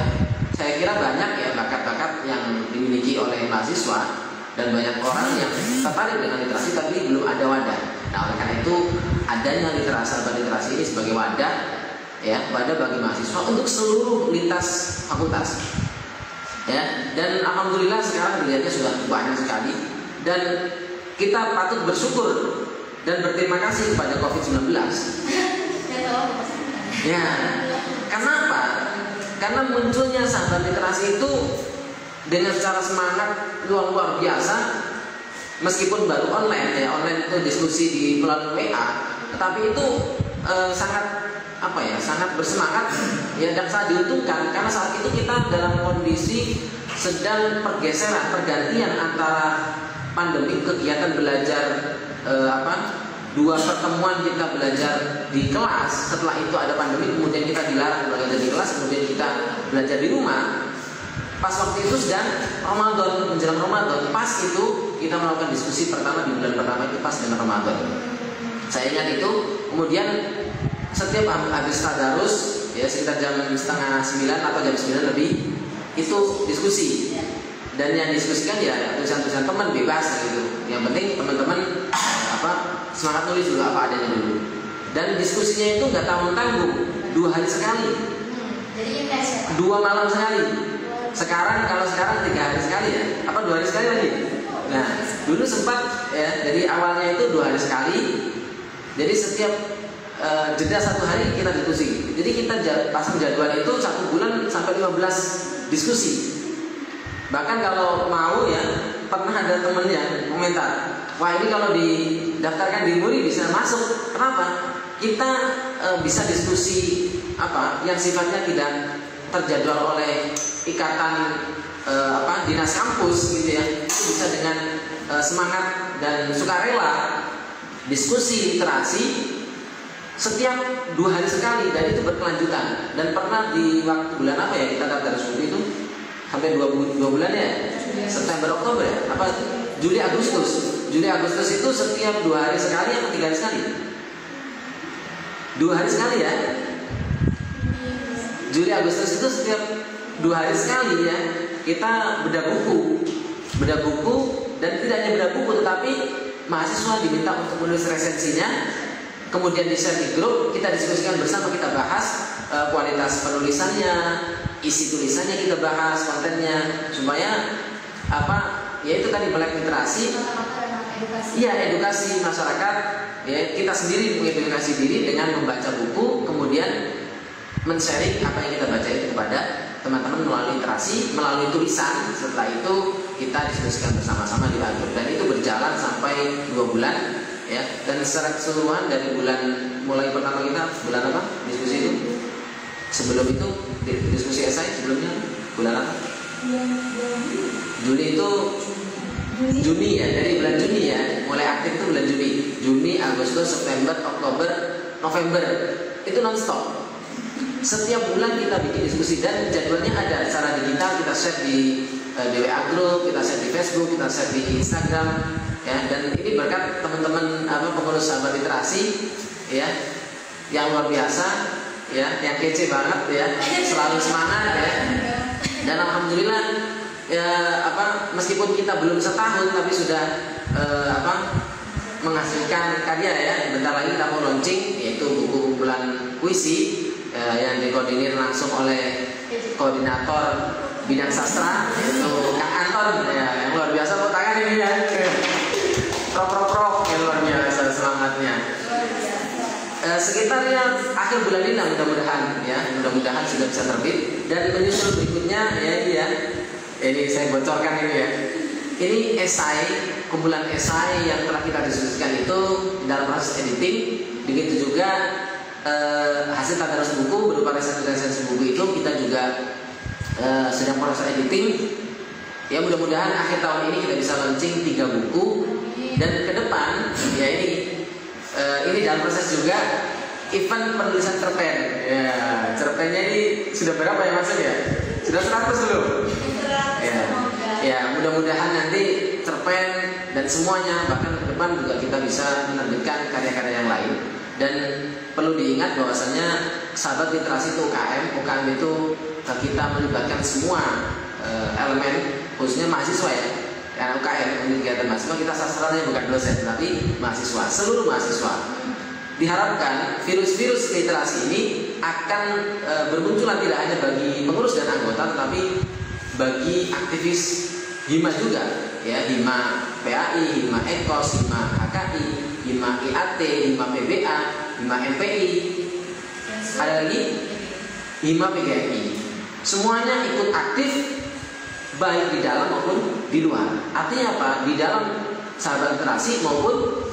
saya kira banyak ya bakat-bakat yang dimiliki oleh mahasiswa dan banyak orang yang tertarik dengan literasi tapi belum ada wadah. Nah, oleh karena itu adanya literasi ini sebagai wadah, ya, wadah bagi mahasiswa untuk seluruh lintas fakultas, ya. Dan alhamdulillah sekarang dilihatnya sudah banyak sekali dan kita patut bersyukur dan berterima kasih kepada COVID-19. Ya, kenapa? Karena munculnya sahabat literasi itu dengan secara semangat luar biasa. Meskipun baru online ya, online itu diskusi di melalui WA, tetapi itu sangat bersemangat ya, dan sangat diuntungkan karena saat itu kita dalam kondisi sedang pergantian antara pandemi, kegiatan belajar dua pertemuan kita belajar di kelas, setelah itu ada pandemi, kemudian kita dilarang belajar di kelas, kemudian kita belajar di rumah. Pas waktu itu sedang Ramadan, menjelang Ramadan, pas itu kita melakukan diskusi pertama di bulan pertama itu pas dengan Ramadan. Saya ingat itu, kemudian setiap habis tadarus ya sekitar jam 8:30 atau jam 9 lebih itu diskusi. Dan yang diskusikan ya tulisan-tulisan teman bebas gitu. Yang penting teman-teman semangat nulis dulu apa adanya dulu. Dan diskusinya itu nggak tanggung-tanggung, 2 hari sekali, Jadi intens ya, Pak? 2 malam sekali. Kalau sekarang 3 hari sekali ya, 2 hari sekali lagi. Nah, dulu sempat ya, dari awalnya itu 2 hari sekali. Jadi setiap jeda 1 hari kita diskusi. Jadi kita pasang jadwal itu 1 bulan sampai 15 diskusi. Bahkan kalau mau ya, pernah ada temen yang komentar, wah ini kalau didaftarkan di MURI bisa masuk. Kenapa? Kita bisa diskusi yang sifatnya tidak terjadwal oleh ikatan dinas kampus gitu ya. Itu bisa dengan semangat dan sukarela diskusi literasi setiap 2 hari sekali, dan itu berkelanjutan. Dan pernah di waktu bulan apa ya kita daftar studi itu sampai 2 bulan ya, September Oktober ya, Juli Agustus itu setiap 2 hari sekali atau 3 hari sekali? 2 hari sekali ya. Juli Agustus itu setiap 2 hari sekali ya, kita bedah buku, dan tidak hanya bedah buku, tetapi mahasiswa diminta untuk menulis resensinya, kemudian di share di grup, kita diskusikan bersama, kita bahas kualitas penulisannya, isi tulisannya kita bahas, kontennya, supaya ya itu tadi melek literasi, iya, edukasi masyarakat, ya kita sendiri mengedukasi diri dengan membaca buku, kemudian men-sharing apa yang kita baca itu kepada teman-teman melalui literasi, melalui tulisan. Setelah itu kita diskusikan bersama-sama di grup, dan itu berjalan sampai 2 bulan ya. Dan secara keseluruhan dari mulai pertama kita bulan apa diskusi itu, sebelum itu diskusi esai sebelumnya bulan apa? Juli itu Juni ya, dari bulan Juni ya, mulai aktif itu bulan Juni, Agustus, September, Oktober, November, itu non-stop. Setiap bulan kita bikin diskusi dan jadwalnya ada secara digital, kita share di WA Group, kita share di Facebook, kita share di Instagram, ya. Dan ini berkat teman-teman pengurus sahabat literasi, ya, yang luar biasa, ya, yang kece banget, ya, selalu semangat, ya. Dan alhamdulillah, ya, meskipun kita belum setahun, tapi sudah menghasilkan karya, ya. Bentar lagi kita mau launching, yaitu buku kumpulan puisi. Yang dikoordinir langsung oleh koordinator bidang sastra, yaitu Kang Anton, ya, yang luar biasa. Kok tangan ini ya, prok, yang luar biasa semangatnya. Sekitarnya akhir bulan ini mudah-mudahan, ya, mudah-mudahan sudah bisa terbit. Dan menyusul berikutnya, ya, ini ya, ini saya bocorkan ini ya. Ini esai, kumpulan esai yang telah kita diskusikan itu dalam proses editing. Begitu juga hasil tadarus buku berupa resensi buku itu kita juga sedang proses editing. Ya, mudah-mudahan akhir tahun ini kita bisa launching 3 buku. Dan ke depan, ya, ini dalam proses juga event penulisan cerpen. Ya, cerpennya ini sudah berapa ya Mas ya? Sudah 100 belum? Ya, mudah-mudahan nanti cerpen dan semuanya, bahkan ke depan juga kita bisa menerbitkan karya-karya yang lain. Dan perlu diingat bahwasanya sahabat literasi itu UKM itu kita melibatkan semua elemen, khususnya mahasiswa ya. Karena UKM kegiatan mahasiswa, kita sasarannya bukan dosen tapi mahasiswa, seluruh mahasiswa. Diharapkan virus-virus literasi ini akan bermunculan tidak hanya bagi pengurus dan anggota, tetapi bagi aktivis Hima juga, ya, Hima PAI, Hima Ekos, Hima HKI, Hima IAT, Hima PBA, Hima MPI, ada lagi Hima PGRI. Semuanya ikut aktif baik di dalam maupun di luar. Artinya apa? Di dalam sahabat literasi maupun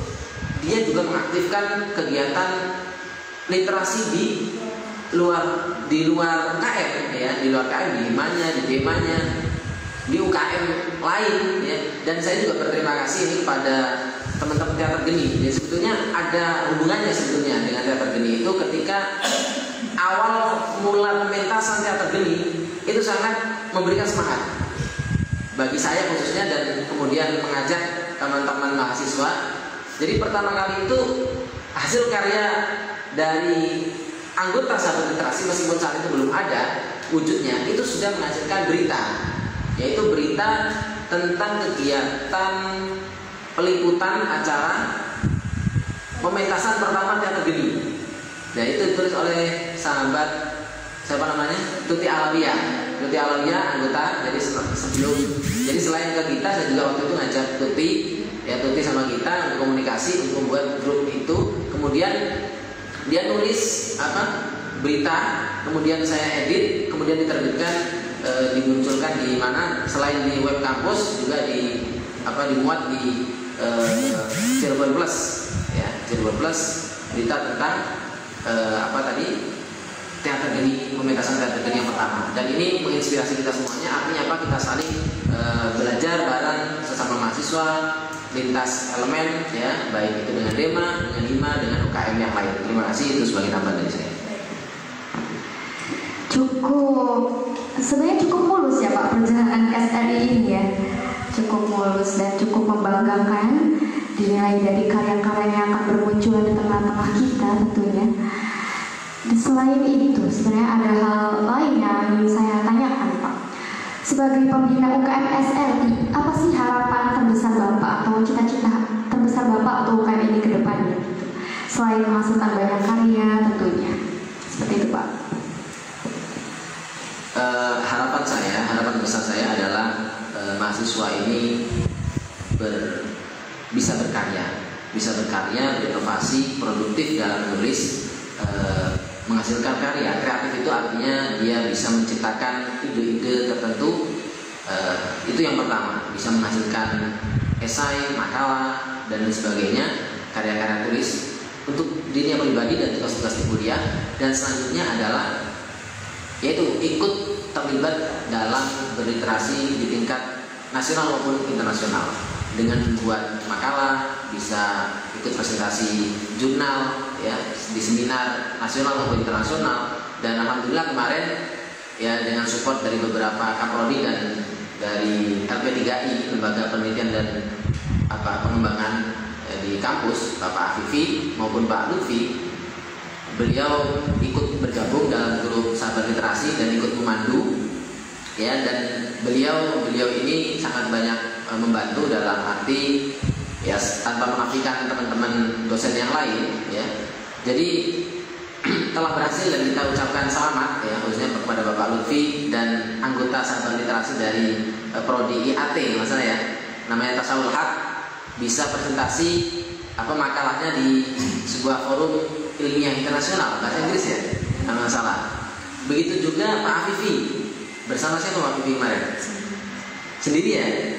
dia juga mengaktifkan kegiatan literasi di luar KM, ya, di luar KM, di Himanya, di Demanya, di UKM lain, ya. Dan saya juga berterima kasih ini kepada teman-teman teater geni. Ya, sebetulnya ada hubungannya sebetulnya dengan teater geni itu. Ketika awal mula pementasan teater geni itu sangat memberikan semangat bagi saya khususnya, dan kemudian mengajak teman-teman mahasiswa. Jadi pertama kali itu hasil karya dari anggota sahabat literasi, meskipun saat itu belum ada wujudnya, itu sudah menghasilkan berita, yaitu berita tentang kegiatan peliputan acara pementasan pertama teater geni. Nah, itu ditulis oleh sahabat siapa namanya? Tuti Alawiyah, anggota. Jadi jadi selain ke kita, saya juga waktu itu ngajak Tuti sama kita untuk komunikasi untuk membuat grup itu. Kemudian dia nulis berita, kemudian saya edit, kemudian diterbitkan, dimunculkan di mana, selain di web kampus juga dimuat di Cirebon Plus, ya, Cirebon Plus, berita tentang teater geni, pementasan teater geni yang pertama. Dan ini menginspirasi kita semuanya. Artinya apa? Kita saling belajar bareng sesama mahasiswa lintas elemen, ya, baik itu dengan Dema, dengan Hima, dengan UKM yang lain. Terima kasih, itu sebagai tambahan dari saya. Sebenarnya cukup mulus ya Pak perjalanan SRI ini, ya. Cukup mulus dan cukup membanggakan, dinilai dari karya-karya yang akan bermunculan di tengah-tengah kita tentunya. Selain itu, sebenarnya ada hal lain yang ingin saya tanyakan Pak. Sebagai pembina UKM SRI, apa sih harapan terbesar Bapak atau cita-cita terbesar Bapak untuk UKM ini ke depannya? Selain menghasilkan banyak karya tentunya. Seperti itu Pak. Harapan besar saya adalah mahasiswa ini bisa berkarya, berinovasi, produktif dalam menulis, menghasilkan karya. Kreatif itu artinya dia bisa menciptakan ide-ide tertentu. Itu yang pertama, bisa menghasilkan esai, makalah, dan lain sebagainya, karya-karya tulis untuk dirinya pribadi dan tugas-tugas di kuliah. Dan selanjutnya adalah yaitu ikut terlibat dalam berliterasi di tingkat nasional maupun internasional. dengan membuat makalah, bisa ikut presentasi jurnal ya di seminar nasional maupun internasional. Dan alhamdulillah kemarin ya dengan support dari beberapa kaprodi dan dari LP3I, lembaga penelitian dan pengembangan di kampus, Bapak Afifi maupun Pak Lutfi, beliau ikut bergabung dalam grup sahabat literasi dan ikut memandu ya. Dan beliau ini sangat banyak membantu dalam arti ya, tanpa menafikan teman-teman dosen yang lain ya. Jadi telah berhasil dan kita ucapkan selamat ya khususnya kepada Bapak Lutfi dan anggota sahabat literasi dari prodi IAT maksudnya ya, namanya Tasawul Haq, bisa presentasi makalahnya di sebuah forum ilmiah internasional bahasa Inggris ya, kalau nggak salah. Begitu juga Pak Afifi, bersama siapa Pak Afifi kemarin? Sendiri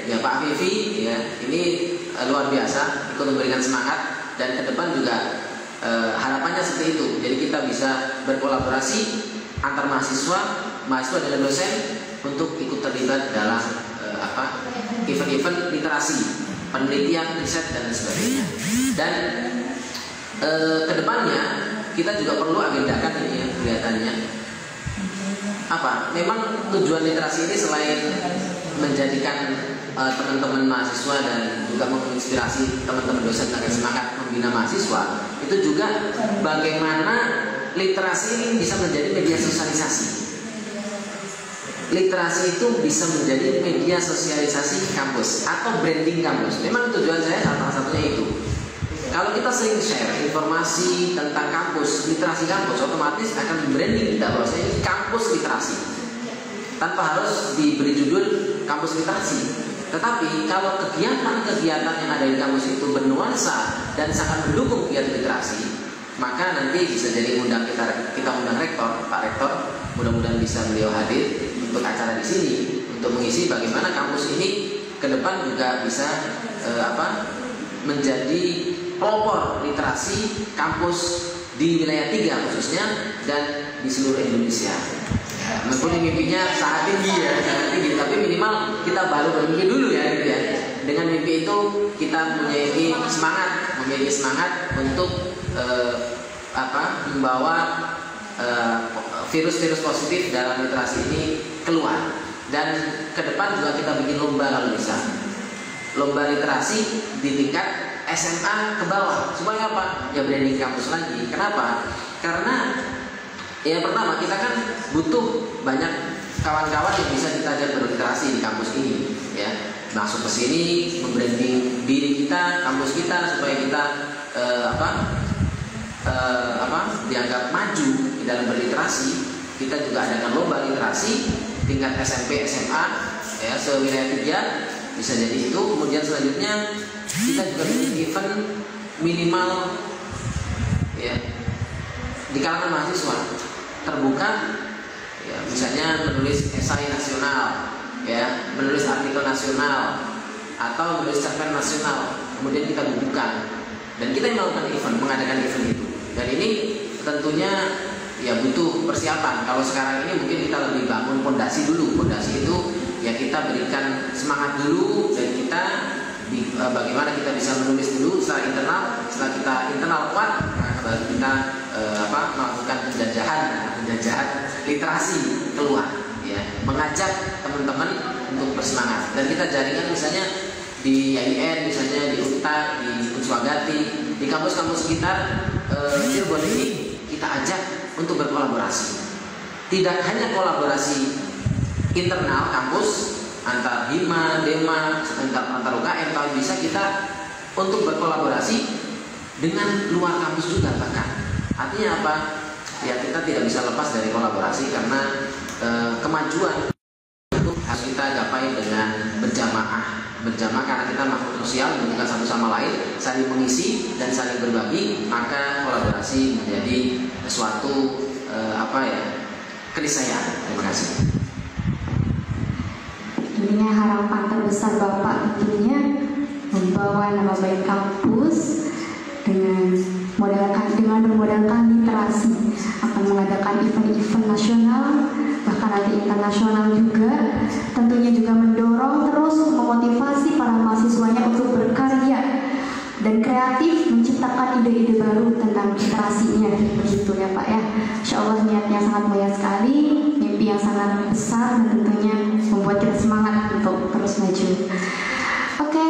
ya Pak Afifi ya, ini luar biasa ikut memberikan semangat dan ke depan juga harapannya seperti itu. Jadi kita bisa berkolaborasi antar mahasiswa dengan dosen untuk ikut terlibat dalam event-event literasi, penelitian, riset dan sebagainya. Dan kedepannya kita juga perlu agendakan ini ya, kelihatannya memang tujuan literasi ini selain menjadikan teman-teman mahasiswa dan juga menginspirasi teman-teman dosen agar semangat membina mahasiswa, itu juga bagaimana literasi ini bisa menjadi media sosialisasi. Literasi itu bisa menjadi media sosialisasi kampus atau branding kampus. Memang tujuan saya salah satunya itu. Kalau kita sering share informasi tentang kampus, literasi kampus, otomatis akan branding kita bahwa ini kampus literasi, tanpa harus diberi judul kampus literasi. Tetapi kalau kegiatan-kegiatan yang ada di kampus itu bernuansa dan sangat mendukung kegiatan literasi, maka nanti bisa jadi kita undang rektor, Pak Rektor, mudah-mudahan bisa beliau hadir untuk acara di sini untuk mengisi bagaimana kampus ini ke depan juga bisa menjadi pelopor literasi kampus di wilayah 3 khususnya dan di seluruh Indonesia. Meskipun mimpinya sangat tinggi ya, tapi minimal kita baru bermimpi dulu ya, gitu ya. Dengan mimpi itu kita memiliki semangat untuk membawa virus-virus positif dalam literasi ini keluar. Dan ke depan juga kita bikin lomba kalau bisa, lomba literasi di tingkat SMA ke bawah. Supaya apa? Ya branding kampus lagi. Kenapa? Karena yang pertama kita kan butuh banyak kawan-kawan yang bisa kita ajak berliterasi di kampus ini ya. Masuk ke sini membranding diri kita, kampus kita, supaya kita dianggap maju di dalam berliterasi. Kita juga adakan lomba literasi tingkat SMP, SMA ya, sewilayah 3 bisa jadi itu. Kemudian selanjutnya kita juga bikin event minimal ya di kalangan mahasiswa terbuka ya, misalnya menulis esai nasional ya, menulis artikel nasional atau menulis cerpen nasional, kemudian kita bukukan dan kita melakukan mengadakan event itu. Dan ini tentunya ya butuh persiapan. Kalau sekarang ini mungkin kita lebih bangun fondasi dulu. Fondasi itu ya kita berikan semangat dulu dan kita bagaimana kita bisa menulis dulu secara internal. Setelah kita internal kuat, maka baru kita melakukan penjajahan literasi keluar ya, mengajak teman-teman untuk bersemangat. Dan kita jaringan misalnya di IAIN, misalnya di UNTA, di Unswagati, di kampus-kampus sekitar Cirebon ini kita ajak untuk berkolaborasi. Tidak hanya kolaborasi internal kampus antar Hima, Dema, antar UKM, tapi bisa kita untuk berkolaborasi dengan luar kampus juga bahkan. Artinya apa? Ya kita tidak bisa lepas dari kolaborasi karena kemajuan itu harus kita gapai dengan berjamaah karena kita makhluk sosial, bukan satu sama lain, saling mengisi dan saling berbagi, maka kolaborasi menjadi suatu keniscayaan. Terima kasih. Tentunya harapan terbesar Bapak tentunya membawa nama baik kampus dengan dengan bermodalkan literasi akan mengadakan event-event nasional, bahkan nanti internasional juga. Tentunya juga mendorong terus memotivasi para mahasiswanya untuk berkarya dan kreatif menciptakan ide-ide baru tentang literasinya, begitu ya Pak ya. Insya Allah niatnya sangat mulia sekali, mimpi yang sangat besar, dan tentunya membuat kita semangat untuk terus maju. Oke,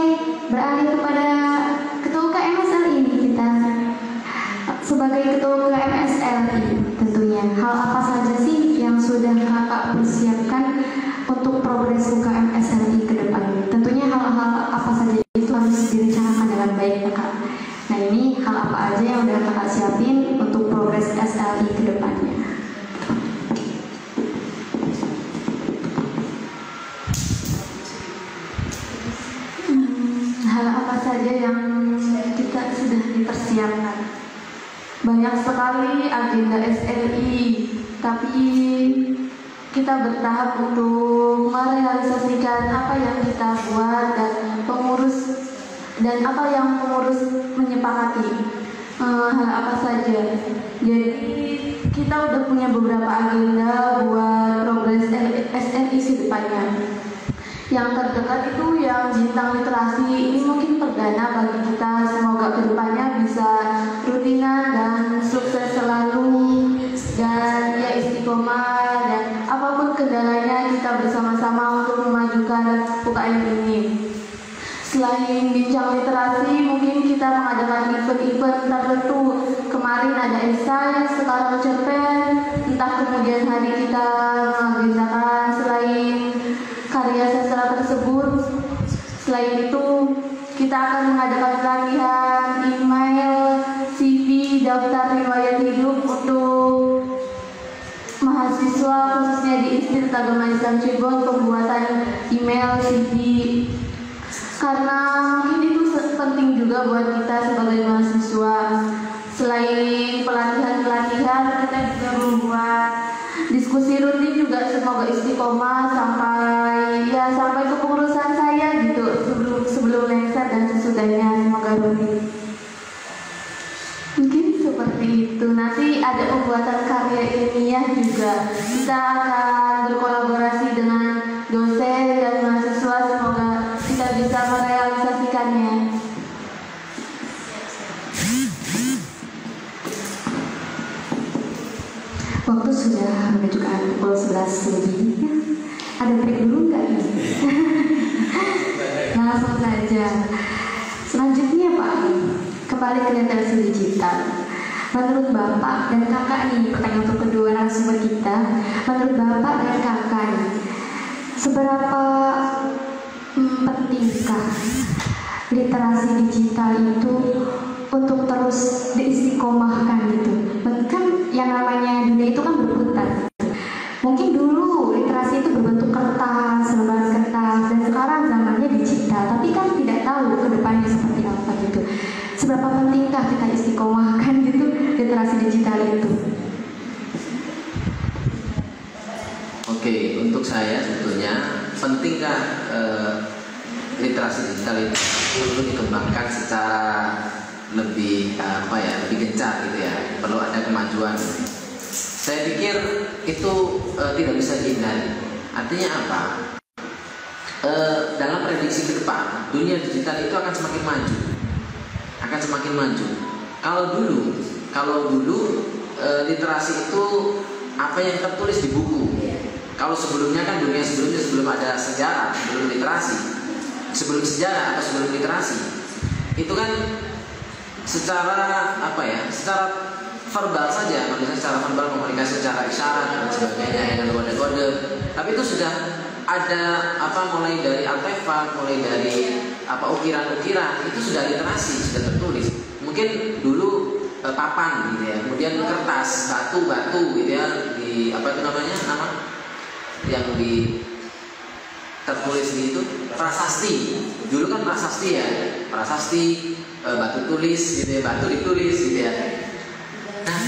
beralih kepada Ketua KMSL ini kita. Sebagai Ketua KMSL tentunya hal apa saja sih yang sudah Kakak persiapkan untuk progres UKM SLI ke depan? Tentunya hal-hal apa saja itu harus direncanakan dengan baik ya Kak. Nah ini hal apa aja yang udah Kakak siapin untuk progres SLI ke depannya? Hal apa saja yang kita sudah dipersiapkan? Banyak sekali agenda SLI, tapi kita bertahap untuk merealisasikan apa yang kita buat dan apa yang pengurus menyepakati. Hal apa saja. Jadi kita udah punya beberapa agenda buat progres SLI ke depannya. Yang terdekat itu yang bintang literasi, ini mungkin perdana bagi kita. Semoga kedepannya bisa rutinan dan sukses selalu, dan ya istiqomah, dan apapun kendalanya kita bersama-sama untuk memajukan UKM ini. Selain bincang literasi, mungkin kita mengadakan event-event tertentu. Kemarin ada esai, sekarang cerpen, entah kemudian hari kita mengagendakan selain karya sastra tersebut. Selain itu, kita akan mengadakan pelatihan email, CV, daftar riwayat hidup untuk mahasiswa khususnya di Institut Agama Islam Cirebon, pembuatan email, CV. Karena mungkin itu penting juga buat kita sebagai mahasiswa. Selain pelatihan-pelatihan, kita juga membuat diskusi rutin juga. Semoga istiqomah sampai kepengurusan saya gitu, sebelum lengser dan sesudahnya, semoga rutin. Mungkin seperti itu. Nanti ada pembuatan karya ilmiah juga. Kita akan berkolaborasi dengan dosen dan mahasiswa. Semoga kita bisa merealisasikannya. Waktu sudah menunjukkan pukul 11 lebih. Ada break dulu nggak nih? Langsung saja. Selanjutnya Pak, kembali ke literasi digital. Menurut Bapak dan Kakak nih, pertanyaan untuk kedua narasumber kita. Menurut Bapak dan Kakak nih, seberapa pentingkah literasi digital itu untuk terus diistiqomahkan gitu? Kan yang namanya dunia itu kan berputar. Mungkin dulu literasi itu berbentuk kertas, lembaran kertas, dan sekarang zamannya digital. Tapi kan tidak tahu ke depannya seperti apa gitu. Seberapa pentingkah kita istiqomahkan gitu literasi digital itu? Oke, untuk saya sebetulnya pentingkah literasi digital itu perlu dikembangkan secara lebih lebih gencar gitu ya. Perlu ada kemajuan. Saya pikir itu tidak bisa dihindari. Artinya apa? Dalam prediksi ke depan, dunia digital itu akan semakin maju. Kalau dulu literasi itu apa yang tertulis di buku. Kalau sebelumnya kan dunia sebelum ada sejarah, sebelum literasi, sebelum sejarah atau sebelum literasi, itu kan secara secara verbal saja, maksudnya secara verbal komunikasi secara isyarat dan sebagainya dengan kode-kode. Tapi itu sudah ada mulai dari artefak, mulai dari ukiran-ukiran, itu sudah literasi, sudah tertulis. Mungkin dulu papan gitu ya, kemudian kertas, batu gitu ya, di yang di tertulis di itu prasasti. Dulu kan prasasti ya, batu tulis gitu ya, batu ditulis gitu ya. Nah,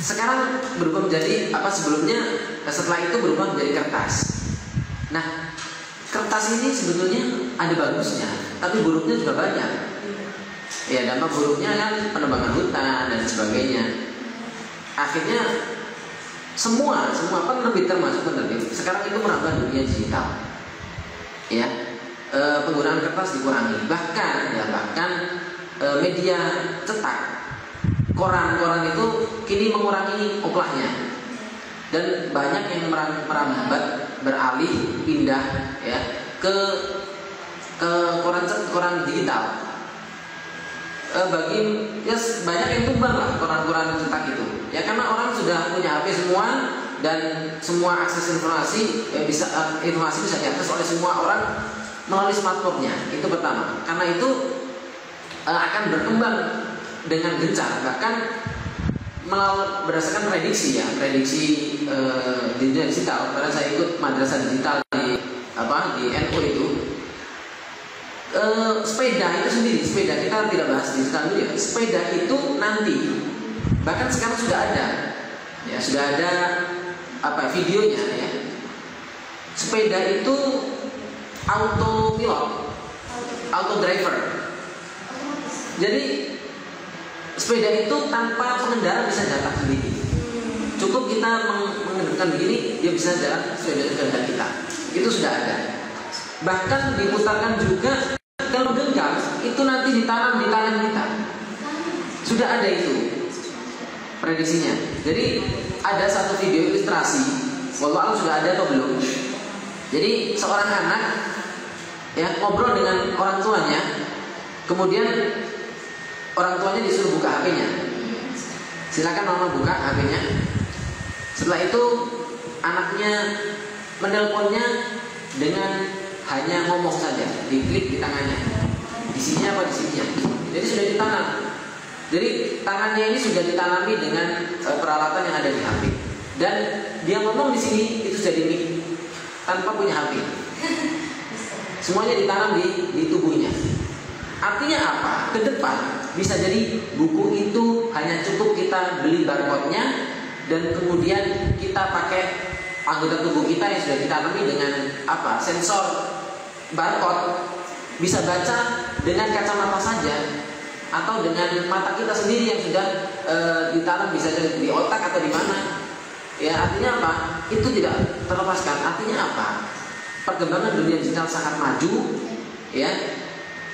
sekarang berubah menjadi sebelumnya, setelah itu berubah menjadi kertas. Nah, kertas ini sebetulnya ada bagusnya, tapi buruknya juga banyak. Ya dampak buruknya kan penebangan hutan dan sebagainya. Akhirnya semua penerbit termasuk penerbit sekarang itu merambah dunia digital. Ya, penggunaan kertas dikurangi. Bahkan media cetak, koran itu kini mengurangi oplahnya. Dan banyak yang merambat beralih pindah ya ke koran digital. Banyak yang tumbang lah koran-koran cetak itu ya, karena orang sudah punya HP semua dan semua akses informasi informasi bisa diakses oleh semua orang melalui smartphone-nya. Itu pertama. Karena itu akan berkembang dengan gencar, bahkan berdasarkan prediksi di dunia digital. Karena saya ikut madrasah digital di NU itu. Sepeda itu sendiri, kita tidak bahas digital dulu ya. Sepeda itu nanti bahkan sekarang sudah ada videonya ya. Sepeda itu auto driver. Jadi sepeda itu tanpa pengendara bisa jalan sendiri. Cukup kita mengendalikan begini, dia bisa jalan sepeda kehendak kita. Itu sudah ada. Bahkan diputarkan juga kalau genggam itu nanti ditanam di tangan kita. Sudah ada itu prediksinya. Jadi ada satu video ilustrasi, walau sudah ada atau belum. Jadi seorang anak ya ngobrol dengan orang tuanya, kemudian orang tuanya disuruh buka HP-nya. Silakan mama buka HP-nya. Setelah itu anaknya menelponnya dengan hanya ngomong saja, diklik di tangannya. Di sininya apa di sininya. Jadi sudah ditanam. Jadi tangannya ini sudah ditanami dengan peralatan yang ada di HP. Dan dia ngomong di sini itu jadi mic tanpa punya HP. Semuanya ditanam di tubuhnya. Artinya apa? Ke depan bisa jadi buku itu hanya cukup kita beli barcode-nya dan kemudian kita pakai anggota tubuh kita yang sudah ditanami dengan sensor barcode, bisa baca dengan kacamata saja atau dengan mata kita sendiri yang sudah ditanam bisa di otak atau di mana. Ya artinya apa? Itu tidak terlepaskan. Artinya apa? Perkembangan dunia digital sangat maju, ya,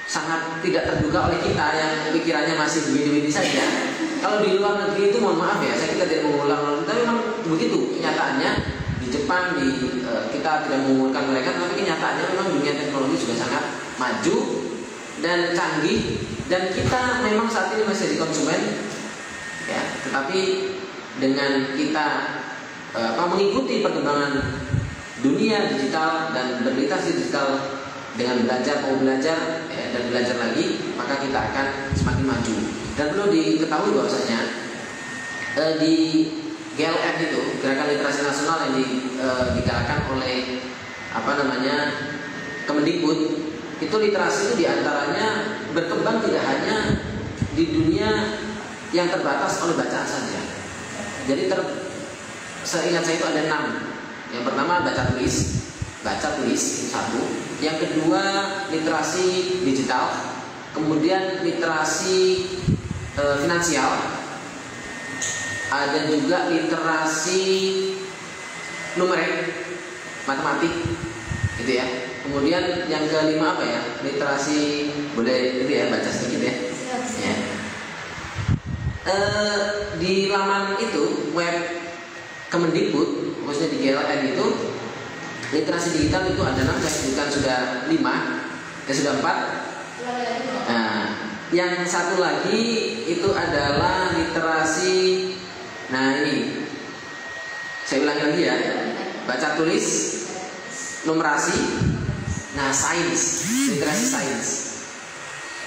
sangat tidak terduga oleh kita yang pikirannya masih begini-begini saja. Kalau di luar negeri itu mohon maaf ya, saya tidak mengulang, tapi memang begitu kenyataannya. Di Jepang, kita tidak mengumpulkan mereka, tapi kenyataannya memang dunia teknologi sudah sangat maju dan canggih, dan kita memang saat ini masih jadi konsumen, ya. Tetapi dengan kita mengikuti perkembangan dunia digital dan berliterasi digital dengan mau belajar ya, dan belajar lagi, maka kita akan semakin maju. Dan perlu diketahui bahwasanya di GLN itu Gerakan Literasi Nasional yang digerakkan oleh Kemendikbud, itu literasi itu diantaranya berkembang tidak hanya di dunia yang terbatas oleh bacaan saja. Jadi seingat saya itu ada 6. Yang pertama baca tulis itu satu. Yang kedua literasi digital, kemudian literasi finansial. Ada juga literasi numerik, matematik, gitu ya. Kemudian yang kelima literasi, boleh itu ya, baca sedikit ya. Ya. Di laman itu web Kemendikbud, khususnya di GLN itu literasi digital itu ada 6, saya sebutkan sudah 5, sudah 4. Nah, yang satu lagi itu adalah literasi. Nah ini saya ulangi lagi ya, baca tulis, numerasi, sains, literasi sains,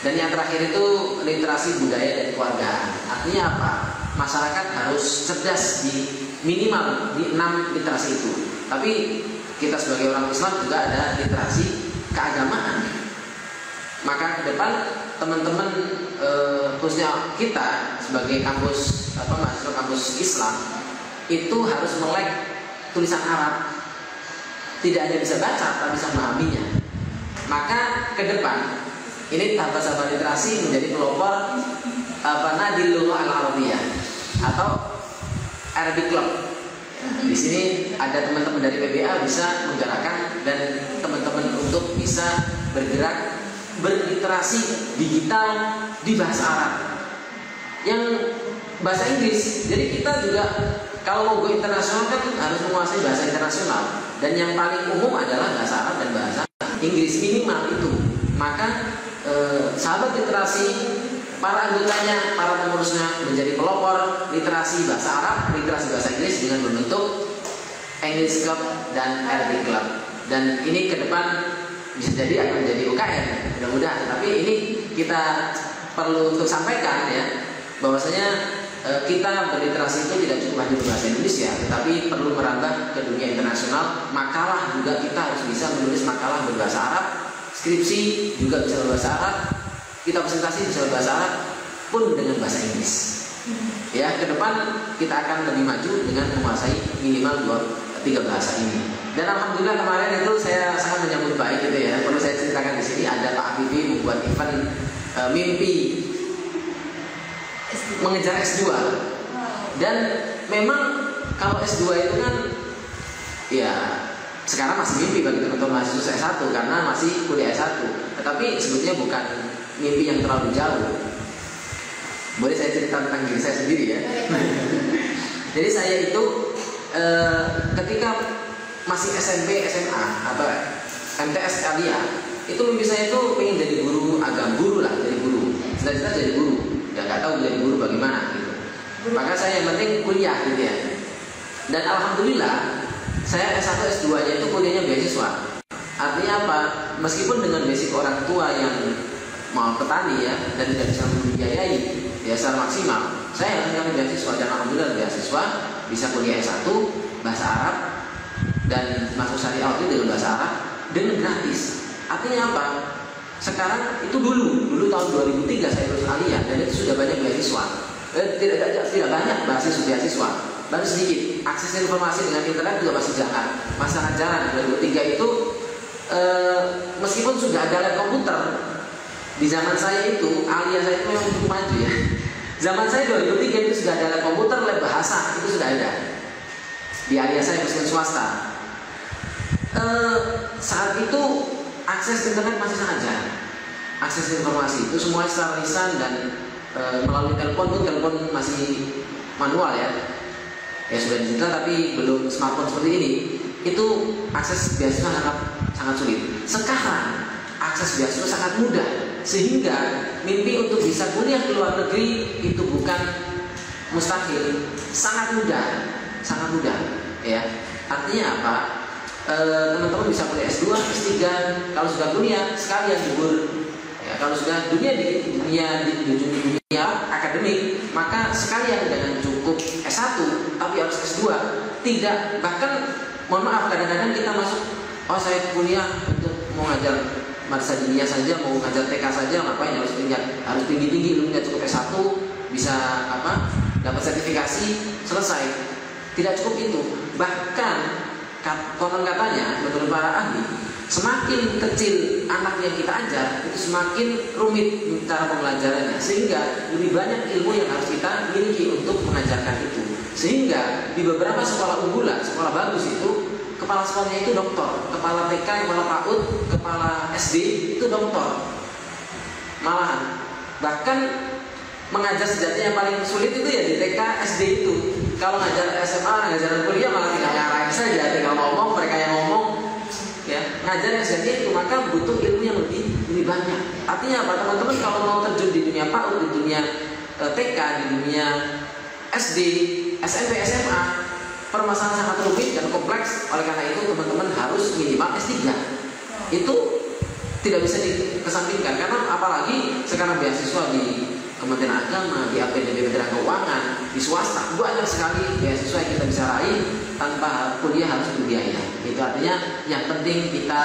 dan yang terakhir itu literasi budaya dan keluarga. Artinya apa? Masyarakat harus cerdas minimal di 6 literasi itu. Tapi kita sebagai orang Islam juga ada literasi keagamaan. Maka ke depan teman-teman khususnya kita sebagai kampus mahasiswa kampus Islam itu harus melek tulisan Arab. Tidak hanya bisa baca, tapi bisa memahaminya. Maka ke depan ini sahabat-sahabat literasi menjadi pelopor Nadil Lughah Al-Arabiyah atau Arabic Club. Di sini ada teman-teman dari PBA bisa menggerakkan dan teman-teman untuk bisa bergerak berliterasi digital di bahasa Arab yang bahasa Inggris. Jadi kita juga kalau mau go internasional kan harus menguasai bahasa internasional, dan yang paling umum adalah bahasa Arab dan bahasa Inggris minimal itu. Maka sahabat literasi, para anggotanya, para pengurusnya menjadi pelopor literasi bahasa Arab, literasi bahasa Inggris dengan membentuk English Club dan Arabic Club. Dan ini ke depan bisa jadi akan menjadi UKM, mudah-mudahan. Tapi ini kita perlu untuk sampaikan ya, bahwasanya kita berliterasi itu tidak cukup hanya berbahasa Indonesia, tetapi perlu merambah ke dunia internasional. Makalah juga kita harus bisa menulis makalah berbahasa Arab, skripsi juga bisa berbahasa Arab, kita presentasi bisa berbahasa Arab pun dengan bahasa Inggris. Ya, ke depan kita akan lebih maju dengan menguasai minimal 2-3 bahasa ini. Dan alhamdulillah kemarin itu saya sangat menyambut baik gitu ya. Perlu saya ceritakan di sini, ada Pak Habibie membuat event mimpi mengejar S2. Dan memang kalau S2 itu kan ya sekarang masih mimpi bagi teman-teman mahasiswa S1 karena masih kuliah S1. Tetapi sebetulnya bukan mimpi yang terlalu jauh. Boleh saya cerita tentang diri saya sendiri ya. Jadi saya itu ketika masih SMP, SMA atau MTS Alia, itu mimpi saya itu pengen jadi guru agama, guru lah, jadi guru. Cita-cita jadi guru. Ya nggak tahu jadi guru bagaimana gitu. Maka saya yang penting kuliah gitu ya. Dan alhamdulillah saya S1 S2-nya itu kuliahnya beasiswa. Artinya apa? Meskipun dengan basic orang tua yang mau petani ya dan tidak bisa membiayai ya secara maksimal, saya langsung beasiswa dan alhamdulillah beasiswa bisa kuliah S1 bahasa Arab dan masuk syariah itu dengan bahasa Arab dengan gratis. Artinya apa? Sekarang itu dulu tahun 2003 saya lulus Aliyah dan itu sudah banyak beasiswa. Tidak banyak beasiswa, baru sedikit. Akses informasi dengan internet juga masih sangat jarang. 2003 itu meskipun sudah ada lab komputer di zaman saya itu, Aliyah saya itu memang cukup maju ya. Zaman saya 2003 itu sudah ada lab komputer, lab bahasa itu sudah ada di Aliyah saya meskipun swasta. Saat itu akses internet masih sangat jarang. Akses informasi itu semua secara lisan dan melalui telepon itu, telepon masih manual ya. Ya sudah digital tapi belum smartphone seperti ini. Itu akses beasiswa sangat sulit. Sekarang akses beasiswa sangat mudah sehingga mimpi untuk bisa kuliah ke luar negeri itu bukan mustahil, sangat mudah ya. Artinya apa? Teman-teman bisa kuliah S2, S3, kalau sudah kuliah sekalian libur. Ya, kalau sudah dunia akademik, maka sekalian dengan cukup S1 tapi harus S2. Tidak, bahkan mohon maaf kadang-kadang kita masuk, oh saya kuliah untuk mau ngajar madrasah diniyah saja, mau ngajar TK saja, ngapain harus tinggi-tinggi, ilmunya cukup S1, bisa dapat sertifikasi, selesai. Tidak cukup itu. Bahkan konon katanya menurut para ahli, semakin kecil anak yang kita ajar itu semakin rumit cara pembelajarannya, sehingga lebih banyak ilmu yang harus kita miliki untuk mengajarkan itu. Sehingga di beberapa sekolah unggulan, sekolah bagus itu kepala sekolahnya itu doktor, kepala TK, kepala PAUD, kepala SD itu doktor. Malahan bahkan mengajar sejatinya yang paling sulit itu ya di TK, SD itu. Kalau ngajar SMA, ngajar kuliah malah tinggal ngarahin saja, tinggal ngomong, mereka yang ngomong ya. Ngajar yang sejatinya itu maka butuh ilmu yang lebih banyak. Artinya apa teman-teman, kalau mau terjun di dunia PAUD, di dunia TK, di dunia SD, SMP, SMA, permasalahan sangat rumit dan kompleks. Oleh karena itu teman-teman harus minimal S3. Itu tidak bisa dikesampingkan, karena apalagi sekarang beasiswa di Kementerian Agama, di APBD Kementerian Keuangan, di swasta banyak sekali beasiswa yang kita bisa raih tanpa kuliah harus berbiaya. Itu artinya yang penting kita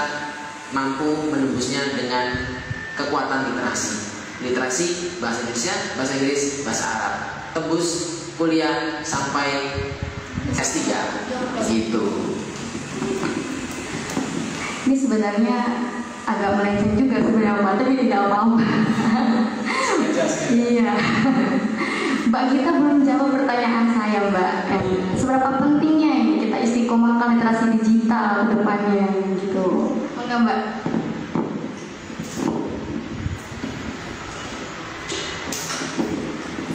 mampu menembusnya dengan kekuatan literasi bahasa Indonesia, bahasa Inggris, bahasa Arab. Tembus kuliah sampai S3 gitu. Ini sebenarnya agak melenceng juga sebenarnya Mbak, tapi tidak apa-apa. Iya. Mbak Gita belum jawab pertanyaan saya Mbak. Seberapa pentingnya ini kita istiqomahkan literasi digital ke depannya gitu. Enggak Mbak?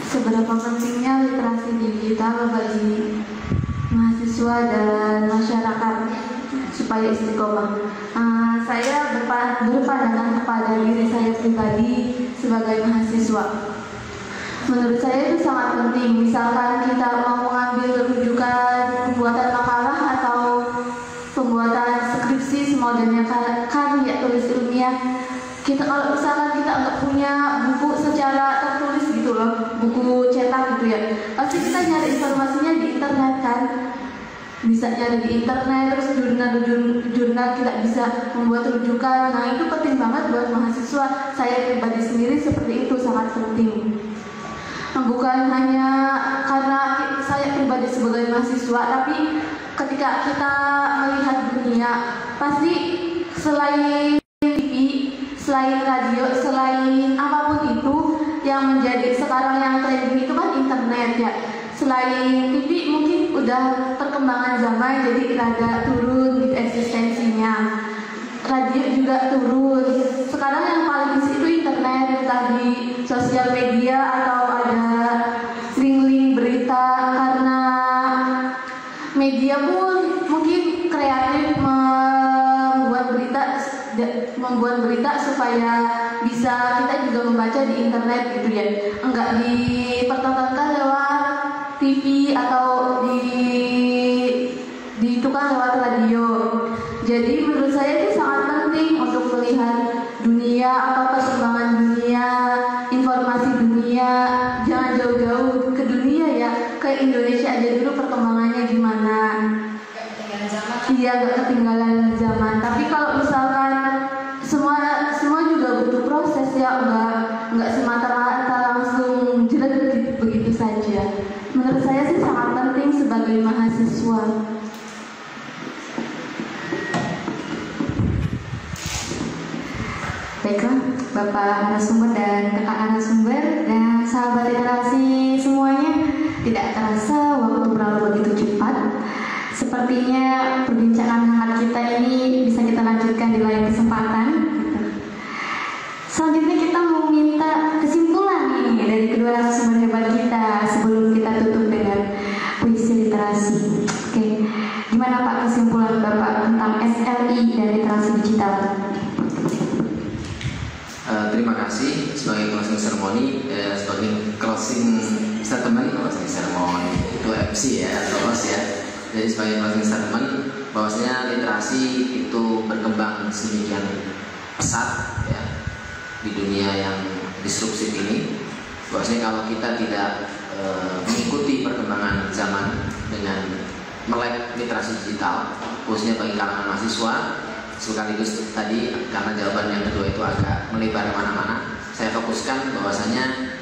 Seberapa pentingnya literasi digital bagi mahasiswa dan masyarakat supaya istiqomah? Saya berpandangan kepada diri saya pribadi sebagai mahasiswa. Menurut saya itu sangat penting. Misalkan kita mau mengambil rujukan pembuatan makalah atau pembuatan skripsi semodelnya karya tulis ilmiah. Kalau misalkan kita nggak punya buku secara tertulis gitu loh, buku cetak gitu ya, pasti kita nyari informasinya di internet kan. Bisa nyari di internet, terus jurnal kita bisa membuat rujukan. Nah itu penting banget buat mahasiswa. Saya pribadi sendiri seperti itu, sangat penting. Bukan hanya karena saya pribadi sebagai mahasiswa, tapi ketika kita melihat dunia, pasti selain TV, selain radio, selain apapun itu yang menjadi sekarang yang trending itu kan internet ya. Selain TV mungkin udah perkembangan zaman jadi rada turun gitu eksistensinya. Radio juga turun. Sekarang yang paling isi itu internet, entah di sosial media atau ada link-link berita, karena media pun mungkin kreatif membuat berita supaya bisa kita juga membaca di internet gitu ya. Enggak dipertontonkan lewat TV atau itu kan lewat radio. Jadi menurut saya itu sangat penting untuk melihat dunia, apa perkembangan dunia, informasi dunia. Jangan jauh-jauh ke dunia ya, ke Indonesia aja dulu perkembangannya gimana. Iya, gak ketinggalan zaman. Tapi kalau misalkan semua juga butuh proses ya, enggak semata-mata langsung jelas begitu saja. Menurut saya sih sangat penting sebagai mahasiswa. Baiklah, Bapak narasumber dan kakak narasumber dan sahabat literasi semuanya, tidak terasa waktu berlalu begitu cepat. Sepertinya perbincangan hangat kita ini bisa kita lanjutkan di lain kesempatan. Selanjutnya kita mau minta kesimpulan nih dari kedua narasumber hebat kita sebelum kita tutup dengan puisi literasi. Oke, gimana Pak kesimpulan Bapak tentang SLI dan literasi digital? Terima kasih sebagai closing ceremony, sebagai closing statement, closing ceremony itu MC ya atau host ya. Jadi sebagai closing statement bahwasanya literasi itu berkembang sedemikian pesat ya di dunia yang disruptif ini. Bahwasanya kalau kita tidak mengikuti perkembangan zaman dengan melek literasi digital, khususnya bagi kalangan mahasiswa, sekaligus tadi karena jawaban yang kedua itu agak melebar kemana-mana, saya fokuskan bahwasanya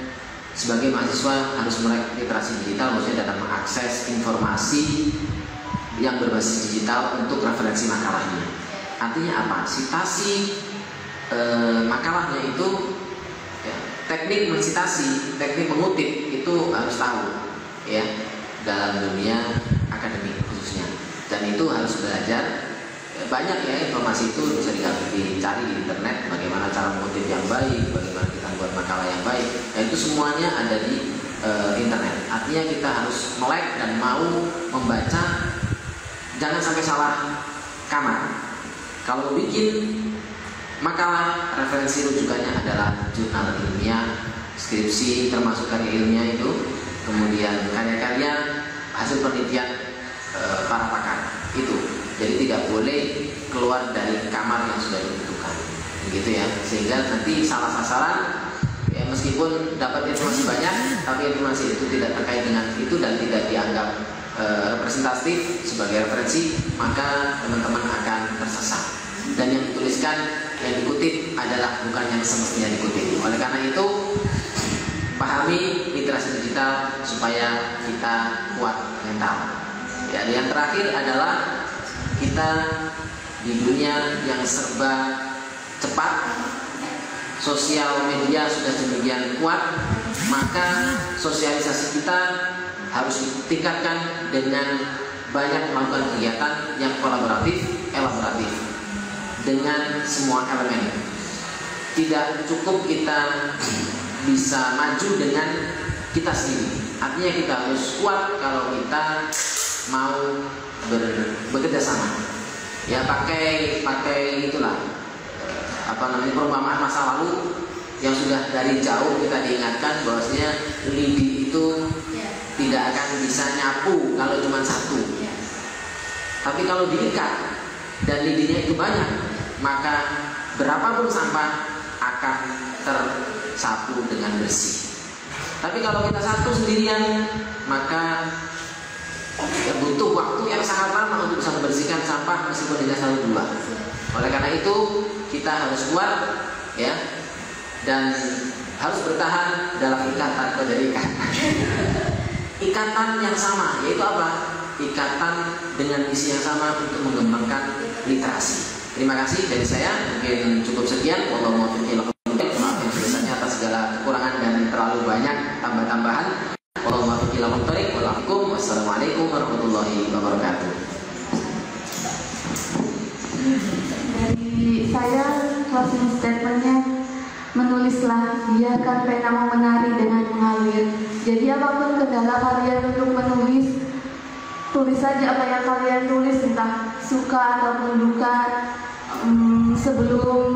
sebagai mahasiswa harus melek literasi digital, maksudnya dapat mengakses informasi yang berbasis digital untuk referensi makalahnya. Artinya apa? Sitasi makalahnya itu ya, teknik mensitasi, teknik mengutip itu harus tahu ya dalam dunia akademik khususnya, dan itu harus belajar. Banyak ya informasi itu bisa dicari di internet, bagaimana cara mengutip yang baik, bagaimana kita membuat makalah yang baik, dan itu semuanya ada di internet. Artinya kita harus melek dan mau membaca, jangan sampai salah kamar. Kalau bikin makalah, referensi rujukannya adalah jurnal ilmiah, skripsi termasuk karya ilmiah itu, kemudian karya-karya hasil penelitian para pakar itu. Jadi tidak boleh keluar dari kamar yang sudah ditentukan, begitu ya. Sehingga nanti salah sasaran, ya meskipun dapat informasi banyak, tapi informasi itu tidak terkait dengan itu dan tidak dianggap representatif sebagai referensi, maka teman-teman akan tersesat. Dan yang dituliskan, yang dikutip adalah bukan yang semestinya dikutip. Oleh karena itu, pahami literasi digital supaya kita kuat mental. Ya, yang terakhir adalah kita di dunia yang serba cepat, sosial media sudah demikian kuat, maka sosialisasi kita harus ditingkatkan dengan banyak melakukan kegiatan yang kolaboratif, elaboratif dengan semua elemen. Tidak cukup kita bisa maju dengan kita sendiri. Artinya kita harus kuat kalau kita mau bekerja sama. Ya pakai itulah perumpamaan masa lalu yang sudah dari jauh kita diingatkan bahwasanya lidi itu tidak akan bisa nyapu kalau cuma satu. Tapi kalau diikat dan lidinya itu banyak, maka berapapun sampah akan tersapu dengan bersih. Tapi kalau kita satu sendirian, maka butuh waktu yang sangat lama untuk bisa membersihkan sampah meskipun tidak satu dua. Oleh karena itu kita harus kuat, ya, dan harus bertahan dalam ikatan atau dari ikatan yang sama, yaitu apa? Ikatan dengan misi yang sama untuk mengembangkan literasi. Terima kasih dari saya, mungkin cukup sekian. Maaf yang sebesarnya atas segala kekurangan dan terlalu banyak tambah-tambahan. Wassalamualaikum warahmatullahi wabarakatuh. Dari saya closing statementnya, menulislah, biarkan penamu menari dengan mengalir. Jadi apapun kendala kalian untuk menulis, tulis saja apa yang kalian tulis, entah suka ataupun duka. Sebelum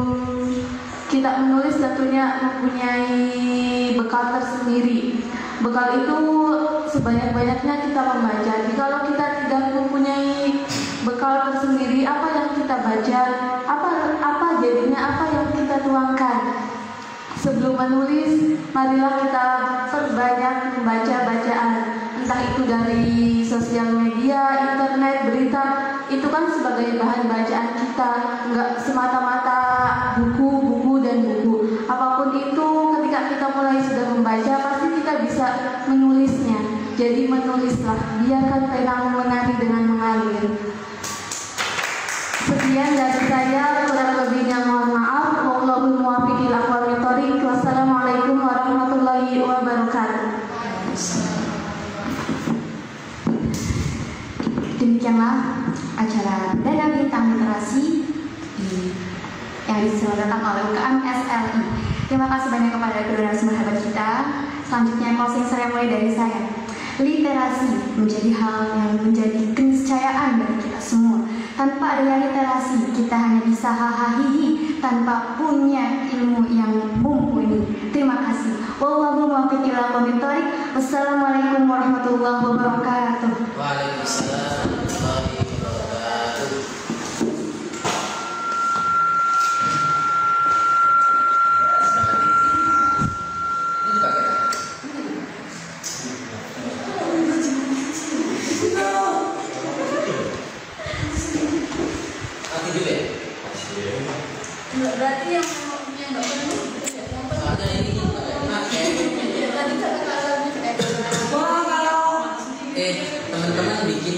kita menulis tentunya mempunyai bekal tersendiri. Bekal itu sebanyak-banyaknya kita membaca. Jadi kalau kita tidak mempunyai bekal tersendiri, apa yang kita baca, apa jadinya, apa yang kita tuangkan. Sebelum menulis, marilah kita perbanyak membaca bacaan, entah itu dari sosial media, internet, berita. Itu kan sebagai bahan bacaan kita, enggak semata-mata buku dan buku. Apapun itu, ketika kita mulai sudah membaca, pasti kita bisa menulisnya. Jadi menulislah, biarkan penamu menari dengan mengalir. Sekian dari saya, kurang lebihnya mohon maaf. Wallahul muwaffiq ila aqwamit thoriq. Wassalamualaikum warahmatullahi wabarakatuh. Demikianlah acara Perdana Bintang Literasi yang diselenggarakan oleh UKM SLI. Terima kasih banyak kepada kedua narasumber hebat kita. Selanjutnya closing ceremony dari saya. Literasi menjadi hal yang menjadi keniscayaan bagi kita semua. Tanpa adanya literasi, kita hanya bisa hahaha tanpa punya ilmu yang mumpuni. Terima kasih. Wallahu muwaffiq ila aqwamit thoriq. Wassalamualaikum warahmatullahi wabarakatuh. Waalaikumsalam warahmatullahi wabarakatuh. Berarti yang nggak perlu soalnya ini teman-teman bikin